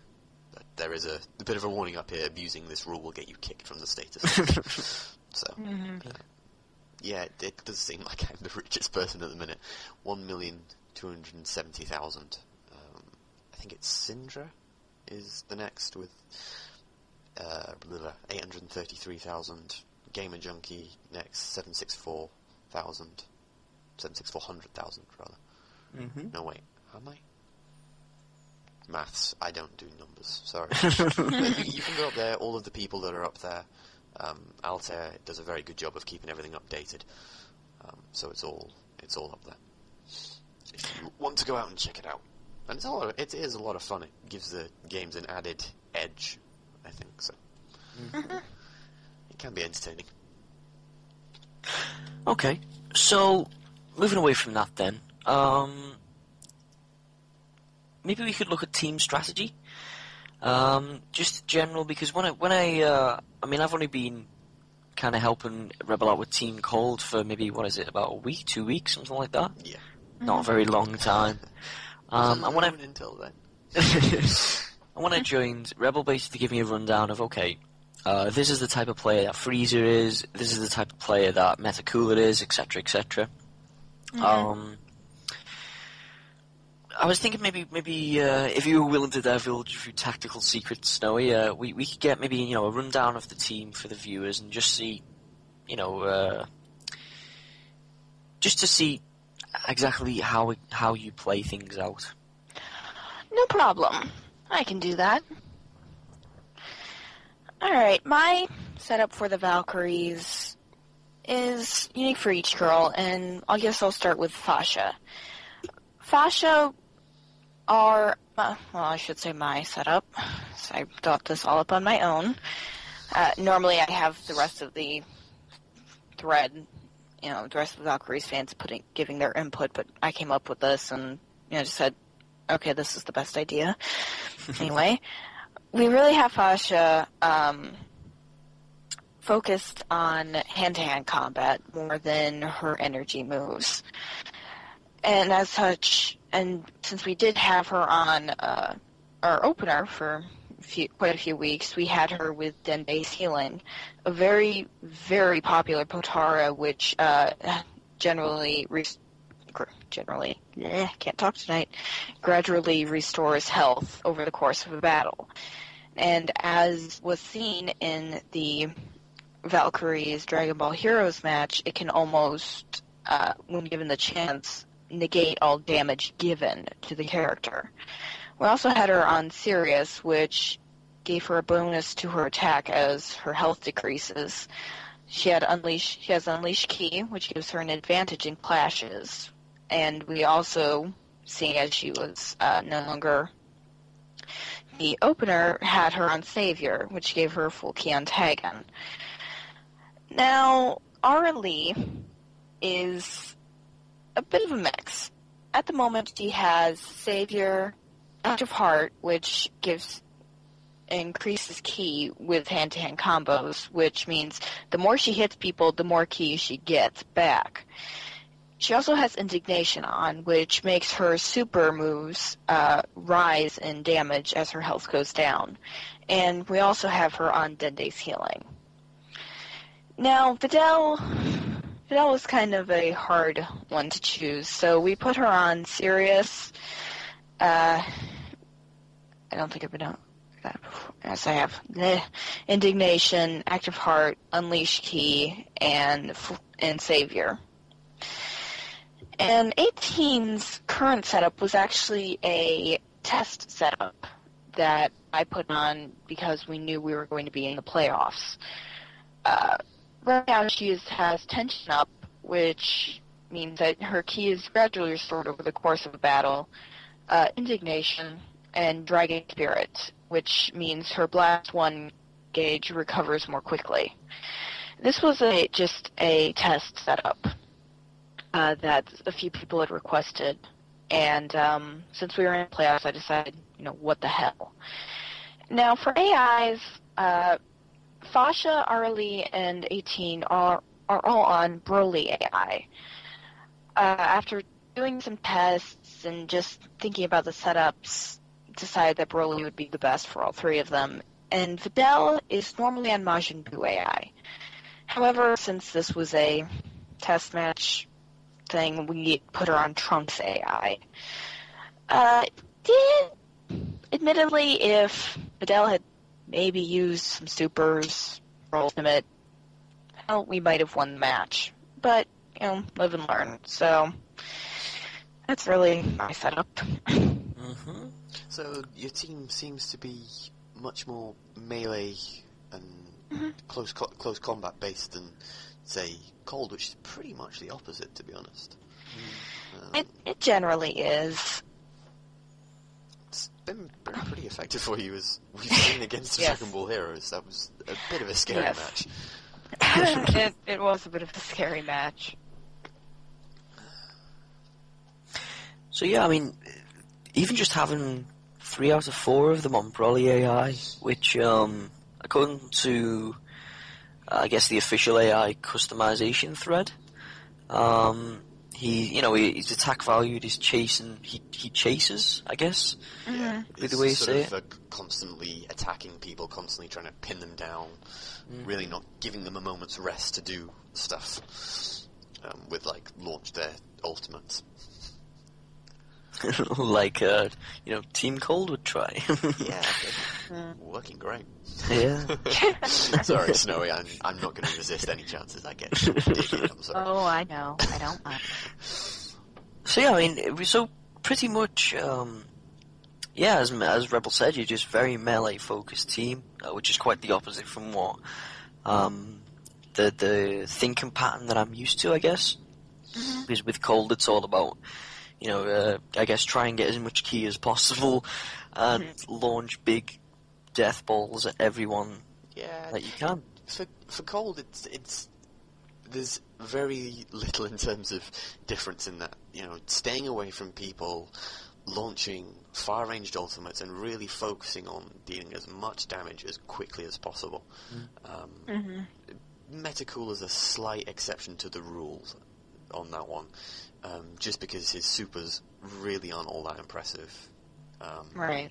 But there is a bit of a warning up here. Abusing this rule will get you kicked from the status. So, yeah, it does seem like I'm the richest person at the minute. 1,270,000. I think it's Syndra is the next with 833,000. Gamer Junkie next, 764,000 rather. No, wait, am I? Maths, I don't do numbers, sorry. you can go up there, all of the people that are up there. Altair does a very good job of keeping everything updated. So it's all up there. If you want to go out and check it out. And it is a lot of fun. It gives the games an added edge, I think, so. It can be entertaining. Okay, so moving away from that then, maybe we could look at team strategy, just general, because when I mean, I've only been kind of helping Rebel out with Team Cold for maybe, what is it, about a week, 2 weeks, something like that? Yeah. Not a very long time. And when until then. And when I joined, Rebel basically gave me a rundown of, okay, this is the type of player that Freezer is, this is the type of player that Metacooler is, etc., etc. I was thinking maybe if you were willing to divulge a few tactical secrets, Snowy, we could get maybe, a rundown of the team for the viewers and just see, just to see exactly how you play things out. No problem. I can do that. Alright, my setup for the Valkyries is unique for each girl, and I guess I'll start with Fasha. Fasha are, I should say my setup, so I got this all up on my own. Normally I have the rest of the thread, the rest of the Valkyries fans giving their input, but I came up with this and, just said, okay, this is the best idea. Anyway, we really have Fasha focused on hand-to-hand combat more than her energy moves. And as such, and since we did have her on our opener for quite a few weeks, we had her with Dende's Healing, a very, very popular Potara, which gradually restores health over the course of a battle. And as was seen in the Valkyries Dragon Ball Heroes match, it can almost, when given the chance, negate all damage given to the character. We also had her on Sirius, which gave her a bonus to her attack as her health decreases. She has Unleash Key, which gives her an advantage in clashes. And we also, seeing as she was no longer the opener, had her on Savior, which gave her full key on Tagon. Now, Arlie is a bit of a mix. At the moment, she has Savior, Active Heart, which increases ki with hand-to-hand combos, which means the more she hits people, the more ki she gets back. She also has Indignation on, which makes her super moves rise in damage as her health goes down. And we also have her on Dende's Healing. Now, Videl was kind of a hard one to choose, so we put her on Sirius. I don't think I've been on that before. Yes, I have. Indignation, Active Heart, Unleash Key, and Savior. And 18's current setup was actually a test setup that I put on because we knew we were going to be in the playoffs. Right now she has tension up, which means that her ki is gradually restored over the course of a battle, Indignation, and Dragon Spirit, which means her Blast 1 gauge recovers more quickly. This was just a test setup that a few people had requested, and since we were in playoffs, I decided, what the hell. Now, for AIs, Fasha, Arlie, and 18 are all on Broly AI. After doing some tests and just thinking about the setups, decided that Broly would be the best for all three of them. And Videl is normally on Majin Buu AI. However, since this was a test match thing, we put her on Trunks AI. Admittedly, if Videl had maybe used some supers for Ultimate, well, we might have won the match. But, live and learn. So, that's really my setup. Mm-hmm. So, your team seems to be much more melee and close combat based than, say, Cold, which is pretty much the opposite, to be honest. It generally is. It's been pretty effective for you, as we've seen against the Yes. Dragon Ball Heroes. That was a bit of a scary Yes. match. It was a bit of a scary match. So yeah, I mean, even just having 3 out of 4 of them on Broly AI, which, according to, I guess, the official AI customization thread, his attack valued is chasing, he chases, I guess, be the way you say it. Constantly attacking people, constantly trying to pin them down, really not giving them a moment's rest to do stuff with, launch their ultimates. Like, Team Cold would try. Yeah, working great. Yeah. Sorry, Snowy, I'm not going to resist any chances I get. Dig in, I'm sorry. Oh, I know. I don't mind. So yeah, I mean, it was so pretty much, as Rebel said, you're just very melee-focused team, which is quite the opposite from what the thinking pattern that I'm used to, I guess. Because with Cold, it's all about, I guess try and get as much ki as possible and launch big death balls at everyone that you can. For Cold, it's there's very little in terms of difference in that. Staying away from people, launching far-ranged ultimates, and really focusing on dealing as much damage as quickly as possible. Metacool is a slight exception to the rules on that one, just because his supers really aren't all that impressive. Right.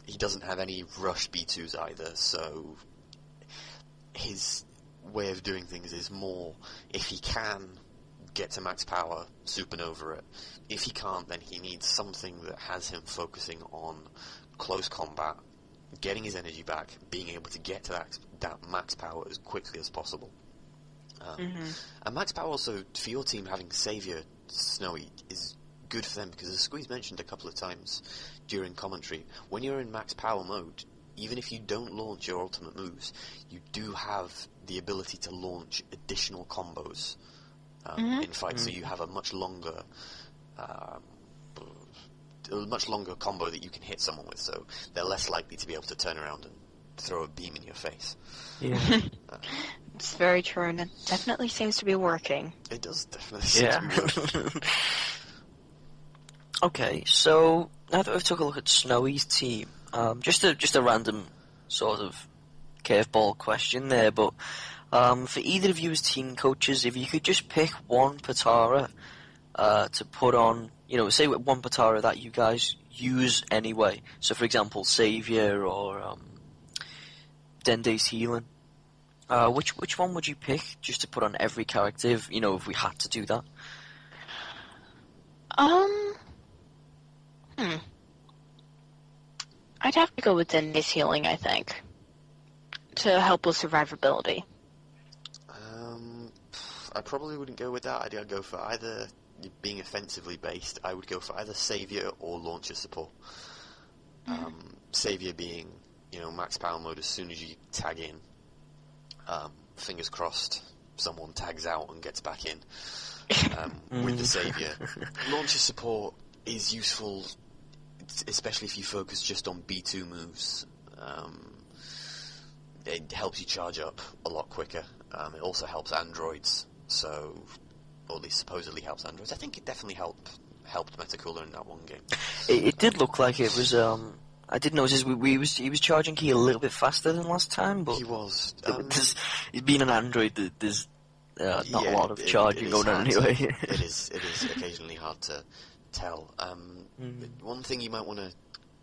He doesn't have any rushed B2s either, so his way of doing things is more, if he can get to max power, supernova it. If he can't, then he needs something that has him focusing on close combat, getting his energy back, being able to get to that max power as quickly as possible. And max power also, for your team, having Saviour Snowy is good for them, because as Squeeze mentioned a couple of times during commentary, when you're in max power mode, even if you don't launch your ultimate moves, you do have the ability to launch additional combos in fights, so you have a much longer combo that you can hit someone with, so they're less likely to be able to turn around and throw a beam in your face. Yeah. It's very true, and it definitely seems to be working. It does definitely seem to be working. Okay, so now that we've took a look at Snowy's team, just a random sort of curveball question there, but for either of you as team coaches, if you could just pick one Potara to put on, say one Potara that you guys use anyway. So, for example, Saviour or Dende's healing. Which one would you pick just to put on every character? If we had to do that. I'd have to go with Dende's healing, I think, to help with survivability. I probably wouldn't go with that. I'd go for either, being offensively based, I would go for either Saviour or Launcher support. Saviour being, max power mode as soon as you tag in. Fingers crossed someone tags out and gets back in with the Saviour. Launcher support is useful, especially if you focus just on B2 moves. It helps you charge up a lot quicker. It also helps androids, or at least supposedly helps androids. I think it definitely helped Metacooler in that one game. It did look like it was. I did notice he was charging key a little bit faster than last time, but He was. being an android, there's not a lot of charging going on anyway. It is occasionally hard to tell. One thing you might want to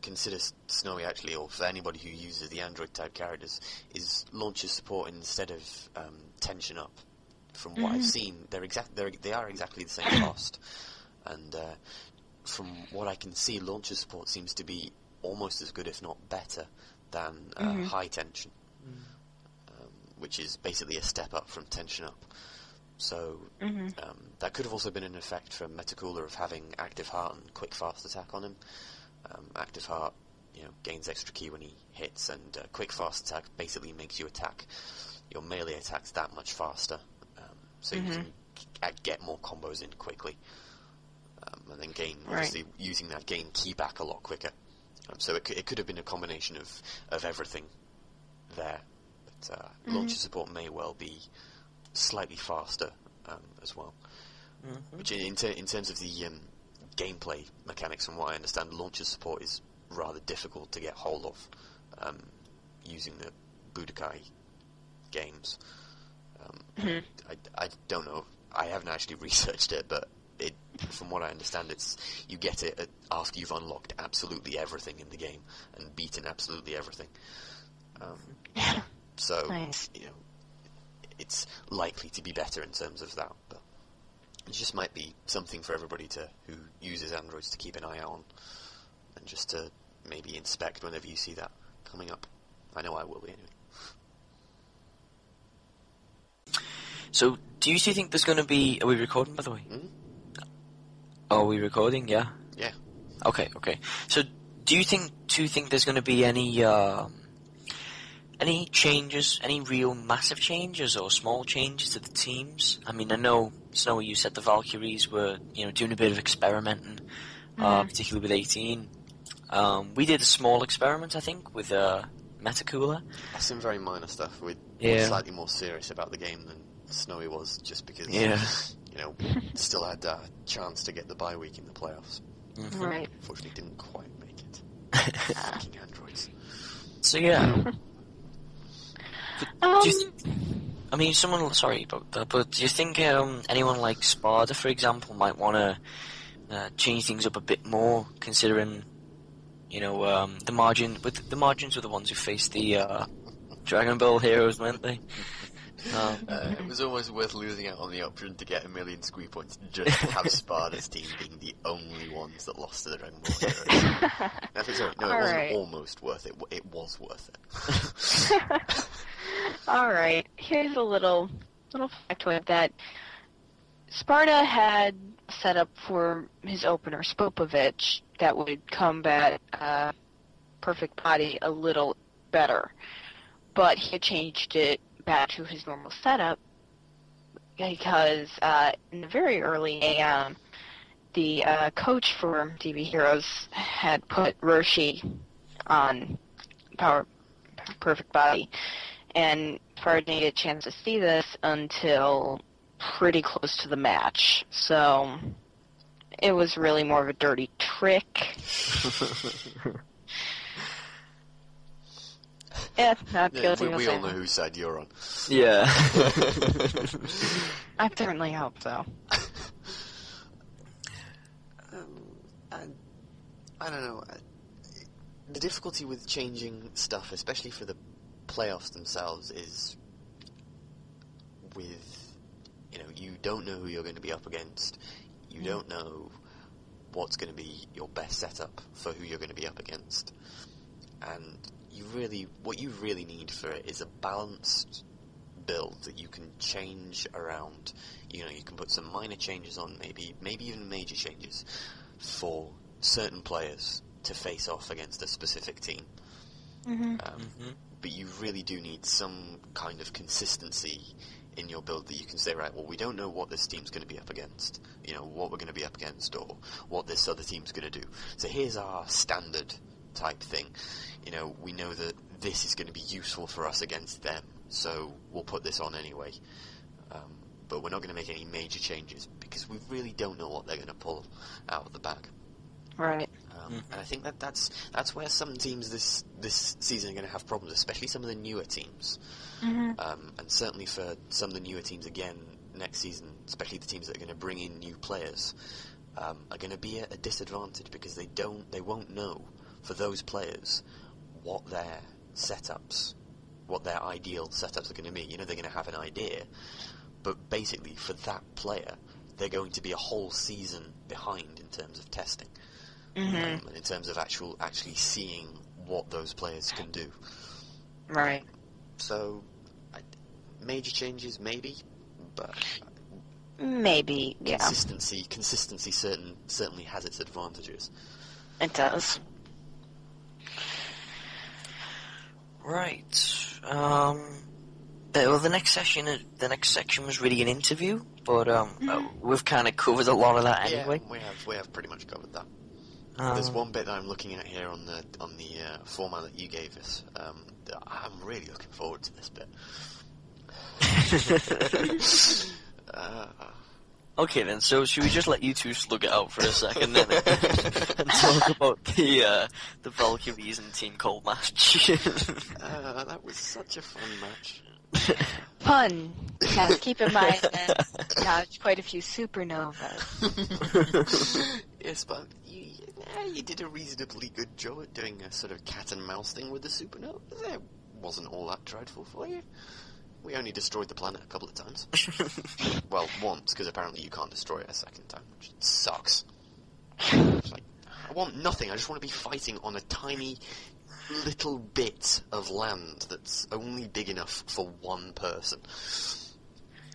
consider Snowy actually, or for anybody who uses the Android type characters, is launcher support instead of tension up. From what I've seen, they are exactly the same cost, and from what I can see, launcher support seems to be almost as good, if not better, than high tension, which is basically a step up from tension up. So that could have also been an effect from Metacooler of having Active Heart and Quick Fast Attack on him. Active Heart, gains extra ki when he hits, and Quick Fast Attack basically makes you attack your melee attacks that much faster, so you can get more combos in quickly, and then obviously using that gain ki back a lot quicker. So it could have been a combination of everything there, but launcher support may well be slightly faster as well. Which in terms of the gameplay mechanics, from what I understand, launcher support is rather difficult to get hold of using the Budokai games. I don't know. I haven't actually researched it, but from what I understand, you get it after you've unlocked absolutely everything in the game and beaten absolutely everything. So nice. It's likely to be better in terms of that, but it just might be something for everybody who uses Androids to keep an eye out on, and just to maybe inspect whenever you see that coming up. I know I will be anyway. So, do you think there's going to be... Are we recording, by the way? Are we recording, yeah? Yeah. Okay. So, do you think there's going to be any changes, any real massive changes or small changes to the teams? I mean, I know, Snowy, you said the Valkyries were, doing a bit of experimenting, particularly with 18. We did a small experiment, I think, with Metacooler. Some very minor stuff. We're slightly more serious about the game than Snowy was, just because, still had a chance to get the bye week in the playoffs. Right. Unfortunately, didn't quite make it. Fucking Androids. So, yeah. Do you think, sorry about that, but do you think anyone like Sparta, for example, might want to change things up a bit more, considering, the margins were the ones who faced the Dragon Ball heroes, weren't they? It was almost worth losing out on the option to get 1 million squee points just to have Sparta's team being the only ones that lost to the Dragon Ball heroes. It wasn't almost worth it. It was worth it. Alright, here's a little factoid that Sparta had set up for his opener, Spopovich, that would combat Perfect Body a little better. But he had changed it back to his normal setup because in the very early AM, the coach for DB Heroes had put Roshi on Perfect Body, and Sparta didn't get a chance to see this until pretty close to the match. So it was really more of a dirty trick. Yeah, not guilty. We all know whose side you're on. Yeah. I certainly hope so. I don't know. The difficulty with changing stuff, especially for the playoffs themselves, is with, you don't know who you're going to be up against. You don't know what's going to be your best setup for who you're going to be up against. And what you really need for it is a balanced build that you can change around. You can put some minor changes on, maybe even major changes for certain players to face off against a specific team. But you really do need some kind of consistency in your build that you can say, right, well, we don't know what this team's going to be up against, what we're going to be up against, or what this other team's going to do. So here's our standard type thing. We know that this is going to be useful for us against them, so we'll put this on anyway. But we're not going to make any major changes because we really don't know what they're going to pull out of the bag. Right. And I think that's where some teams this season are going to have problems, especially some of the newer teams. And certainly for some of the newer teams again next season, especially the teams that are going to bring in new players, are going to be at a disadvantage because they won't know for those players what their setups, what their ideal setups are going to be. You know, they're going to have an idea, but basically for that player, they're going to be a whole season behind in terms of testing, and in terms of actually seeing what those players can do. Right. So, major changes maybe, but Maybe, yeah. consistency certainly has its advantages. It does. Right. Well, the next section was really an interview, but we've kind of covered a lot of that anyway. Yeah, we have pretty much covered that. There's one bit that I'm looking at here on the format that you gave us. I'm really looking forward to this bit. Okay then, so should we just let you two slug it out for a second then, and talk about the Valkyries and Team Cold match? That was such a fun match. Fun. Yes, keep in mind that dodged quite a few supernovas. Yes, but you did a reasonably good job at doing a sort of cat and mouse thing with the supernova. It wasn't all that dreadful for you. We only destroyed the planet a couple of times. Well, once, because apparently you can't destroy it a second time, which sucks. It's like, I want nothing, I just want to be fighting on a tiny little bit of land that's only big enough for one person.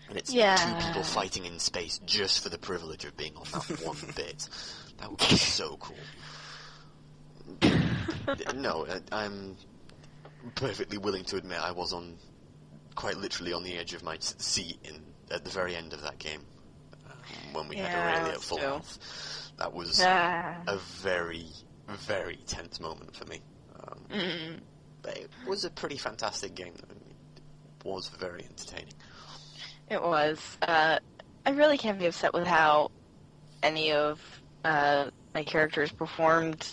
And it's two people fighting in space just for the privilege of being on that one bit. That would be so cool. No, I'm perfectly willing to admit I was quite literally on the edge of my seat at the very end of that game, when we had Aurelia at full health. That was a very, very tense moment for me. But it was a pretty fantastic game. It was very entertaining. It was. I really can't be upset with how any of my characters performed,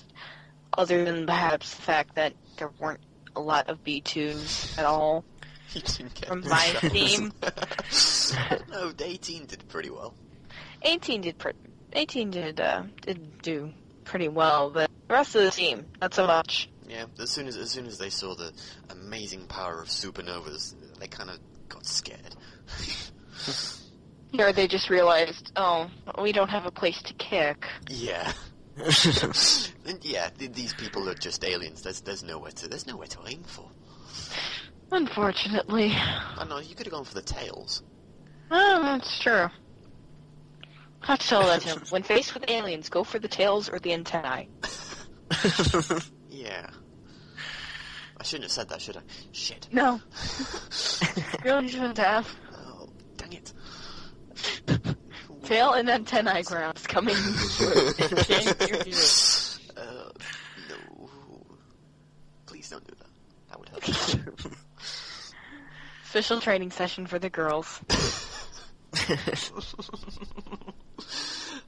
other than perhaps the fact that there weren't a lot of B2s at all. From my team. No, 18 did pretty well. 18 did do pretty well, but the rest of the team, not so much. Yeah, as soon as they saw the amazing power of supernovas, they kind of got scared. Or they just realized, oh, we don't have a place to kick. Yeah. Yeah, these people are just aliens. There's nowhere to aim for. Unfortunately. I know, you could have gone for the tails. Oh, that's true. I have to tell that to him. When faced with aliens, go for the tails or the antennae. Yeah. I shouldn't have said that, should I? Shit. No. Really shouldn't have. Oh, dang it. Tail and antennae grounds coming. No. Please don't do that. That would hurt. Official training session for the girls.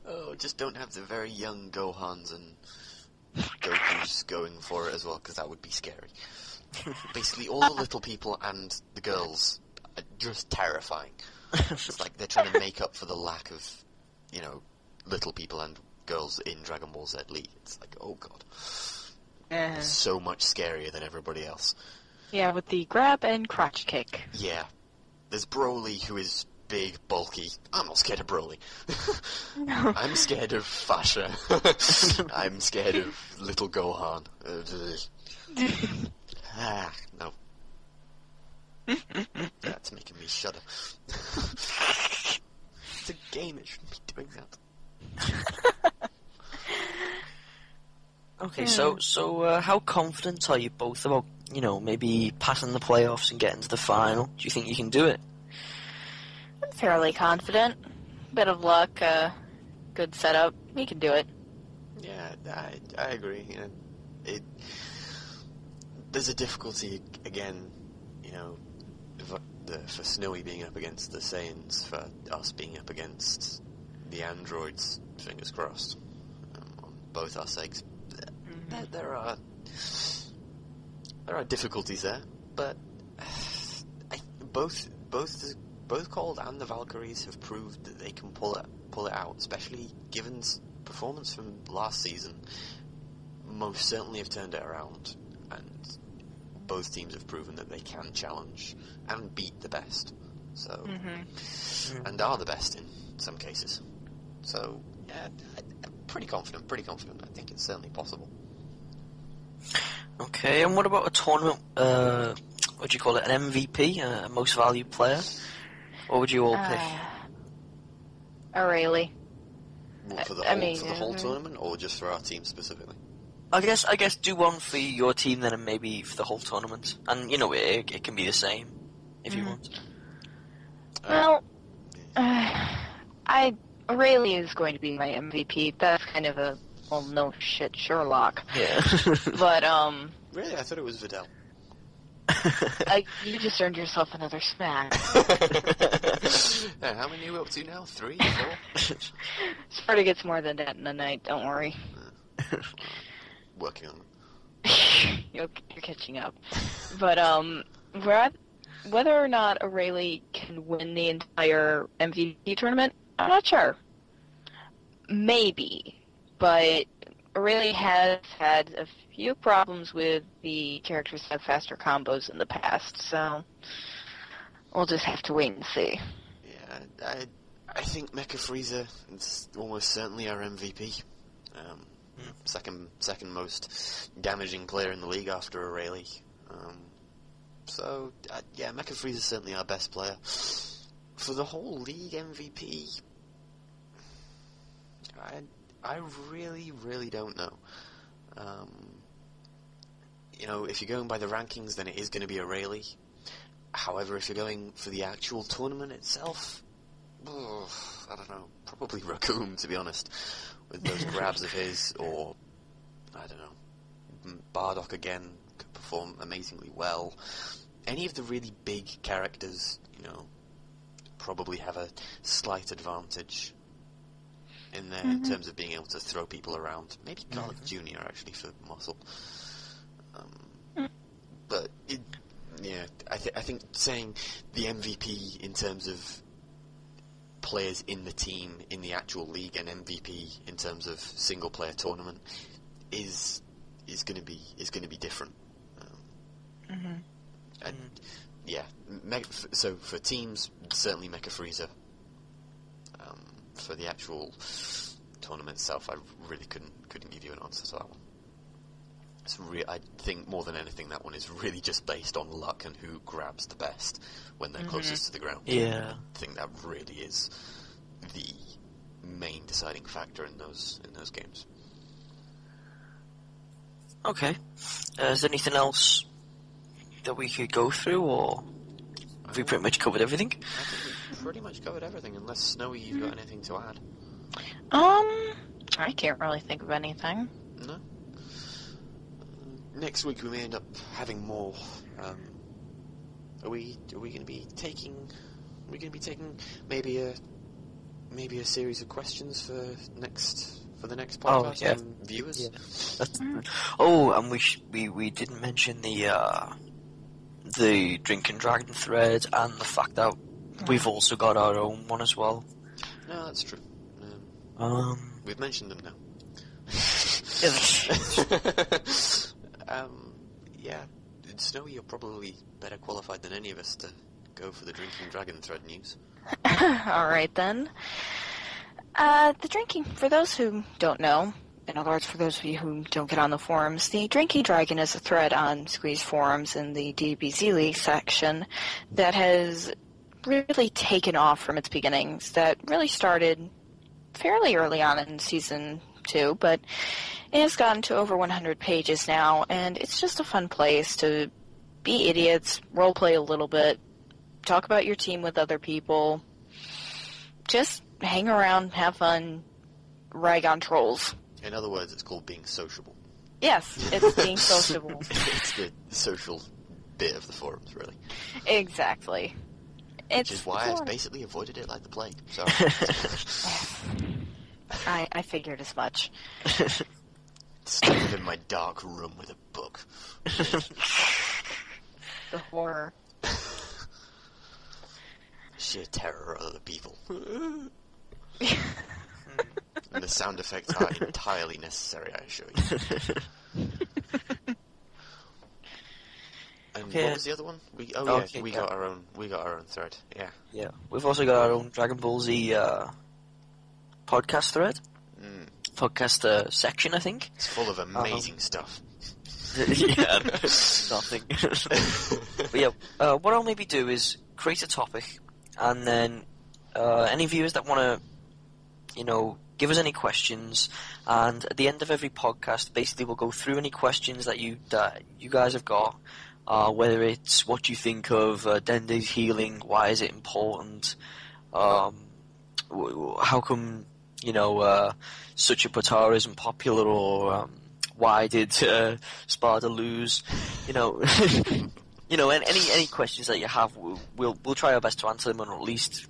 Oh, just don't have the very young Gohans and Gokus going for it as well, because that would be scary. Basically, all the little people and the girls are just terrifying. It's like they're trying to make up for the lack of, little people and girls in Dragon Ball Z League. It's like, oh god. It's so much scarier than everybody else. Yeah, with the grab and crotch kick. Yeah. There's Broly, who is big, bulky. I'm not scared of Broly. No. I'm scared of Fasha. I'm scared of little Gohan. No. That's making me shudder. It's a game, it shouldn't be doing that. Okay, so how confident are you both about, maybe passing the playoffs and getting to the final? Do you think you can do it? I'm fairly confident. Bit of luck, good setup. We can do it. Yeah, I agree. There's a difficulty again, for Snowy being up against the Saiyans, for us being up against the androids. Fingers crossed, on both our sakes. There are difficulties there, but both Cold and the Valkyries have proved that they can pull it out, especially Given's performance from last season. most certainly have turned it around, and both teams have proven that they can challenge and beat the best. So, and are the best in some cases. So, yeah, I'm pretty confident. I think it's certainly possible. Okay, and what about a tournament? What do you call it? An MVP, a most valued player. What would you all pick? Aurelie. For the whole tournament, or just for our team specifically? I guess do one for your team then, and maybe for the whole tournament. And you know, it can be the same if you want. Well, Aurelie is going to be my MVP. That's kind of a no shit Sherlock. Yeah. But really, I thought it was Vidal. You just earned yourself another smack. How many are we up to now? 3, 4? Sparta gets more than that in a night, don't worry. Working on it. You're catching up. But, whether or not Aurelie can win the entire MVP tournament, I'm not sure. Maybe. But Aurelie has had a few problems with the characters that have faster combos in the past, so we'll just have to wait and see. Yeah, I think Mecha Frieza is almost certainly our MVP. Second most damaging player in the league after Aurelie. So, yeah, Mecha Frieza is certainly our best player. For the whole league MVP, I really, really don't know. If you're going by the rankings, then it is going to be Aurelie. However, if you're going for the actual tournament itself, I don't know, probably Raccoon, to be honest, with those grabs of his, or, I don't know, Bardock again could perform amazingly well. Any of the really big characters, probably have a slight advantage in there in terms of being able to throw people around. Maybe Garlic Jr. actually for muscle. But I think saying the MVP in terms of players in the team in the actual league and MVP in terms of single player tournament is going to be different. And yeah, so for teams, certainly Mecha Frieza. For the actual tournament itself, I really couldn't give you an answer to that one. I think more than anything, that one is really just based on luck and who grabs the best when they're closest to the ground. Yeah, I think that really is the main deciding factor in those games. Okay. Is there anything else that we could go through, or have we pretty much covered everything? I think we've pretty much covered everything, unless Snowy, you've got anything to add. I can't really think of anything. No. Next week we may end up having more. Are we going to be taking? Are we going to be taking maybe a series of questions for the next podcast from viewers? Yeah. Oh, and we didn't mention the Drink and Dragon thread and the fact that we've also got our own one as well. No, that's true. We've mentioned them now. Yeah, Snowy, you're probably better qualified than any of us to go for the Drinking Dragon thread news. Alright then. The drinking, for those who don't know, in other words, for those of you who don't get on the forums, the Drinking Dragon is a thread on Squeeze forums in the DBZ League section that has really taken off from its beginnings, that really started fairly early on in Season 2, but it has gotten to over 100 pages now, and it's just a fun place to be idiots, roleplay a little bit, talk about your team with other people, just hang around, have fun, rag on trolls. In other words, it's called being sociable. Yes, it's being sociable. It's the social bit of the forums, really. Exactly. Which is why I've basically avoided it like the plague. So I figured as much. Stuck in my dark room with a book. The horror. Sheer terror of other people. And the sound effects are entirely necessary, I assure you. Okay. What was the other one? We Okay, we yeah. got our own thread. Yeah. Yeah, we've also got our own Dragon Ball Z podcast thread, podcast section, I think. It's full of amazing stuff. Yeah, nothing. But yeah, what I'll maybe do is create a topic, and then any viewers that want to, give us any questions, and at the end of every podcast, basically we'll go through any questions that you guys have got, whether it's what you think of Dende's healing, why is it important, how come, Sucha Potara isn't popular, or why did Sparta lose? Any questions that you have, we'll try our best to answer them, and at least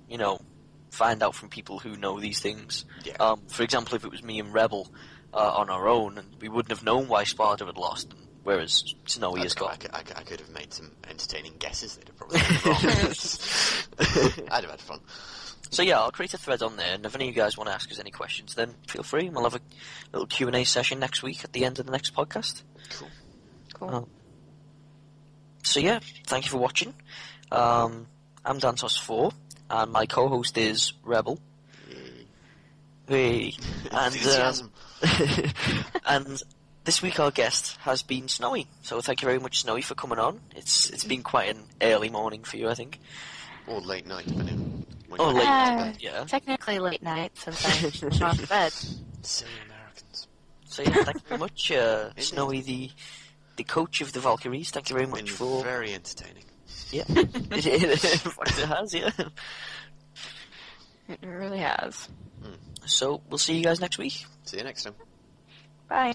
find out from people who know these things. Yeah. For example, if it was me and Rebel on our own, and we wouldn't have known why Sparta had lost, whereas Snowy has got. I could have made some entertaining guesses. They'd have probably been wrong. I'd have had fun. So yeah, I'll create a thread on there, and if any of you guys want to ask us any questions, then feel free, and we'll have a little Q&A session next week at the end of the next podcast. Cool. So yeah, thank you for watching. I'm Dantos4, and my co-host is Rebel. Hey. And, Enthusiasm. and this week our guest has been Snowy, so thank you very much, Snowy, for coming on. It's been quite an early morning for you, I think. Or late night, depending when Oh, you're late going to night, bed. yeah. Technically late night since I'm off to bed. Silly Americans. So yeah, thank you very much, Snowy, the coach of the Valkyries. Thank you very much Been for... very entertaining. Yeah, in fact it has, yeah. It really has. So, we'll see you guys next week. See you next time. Bye.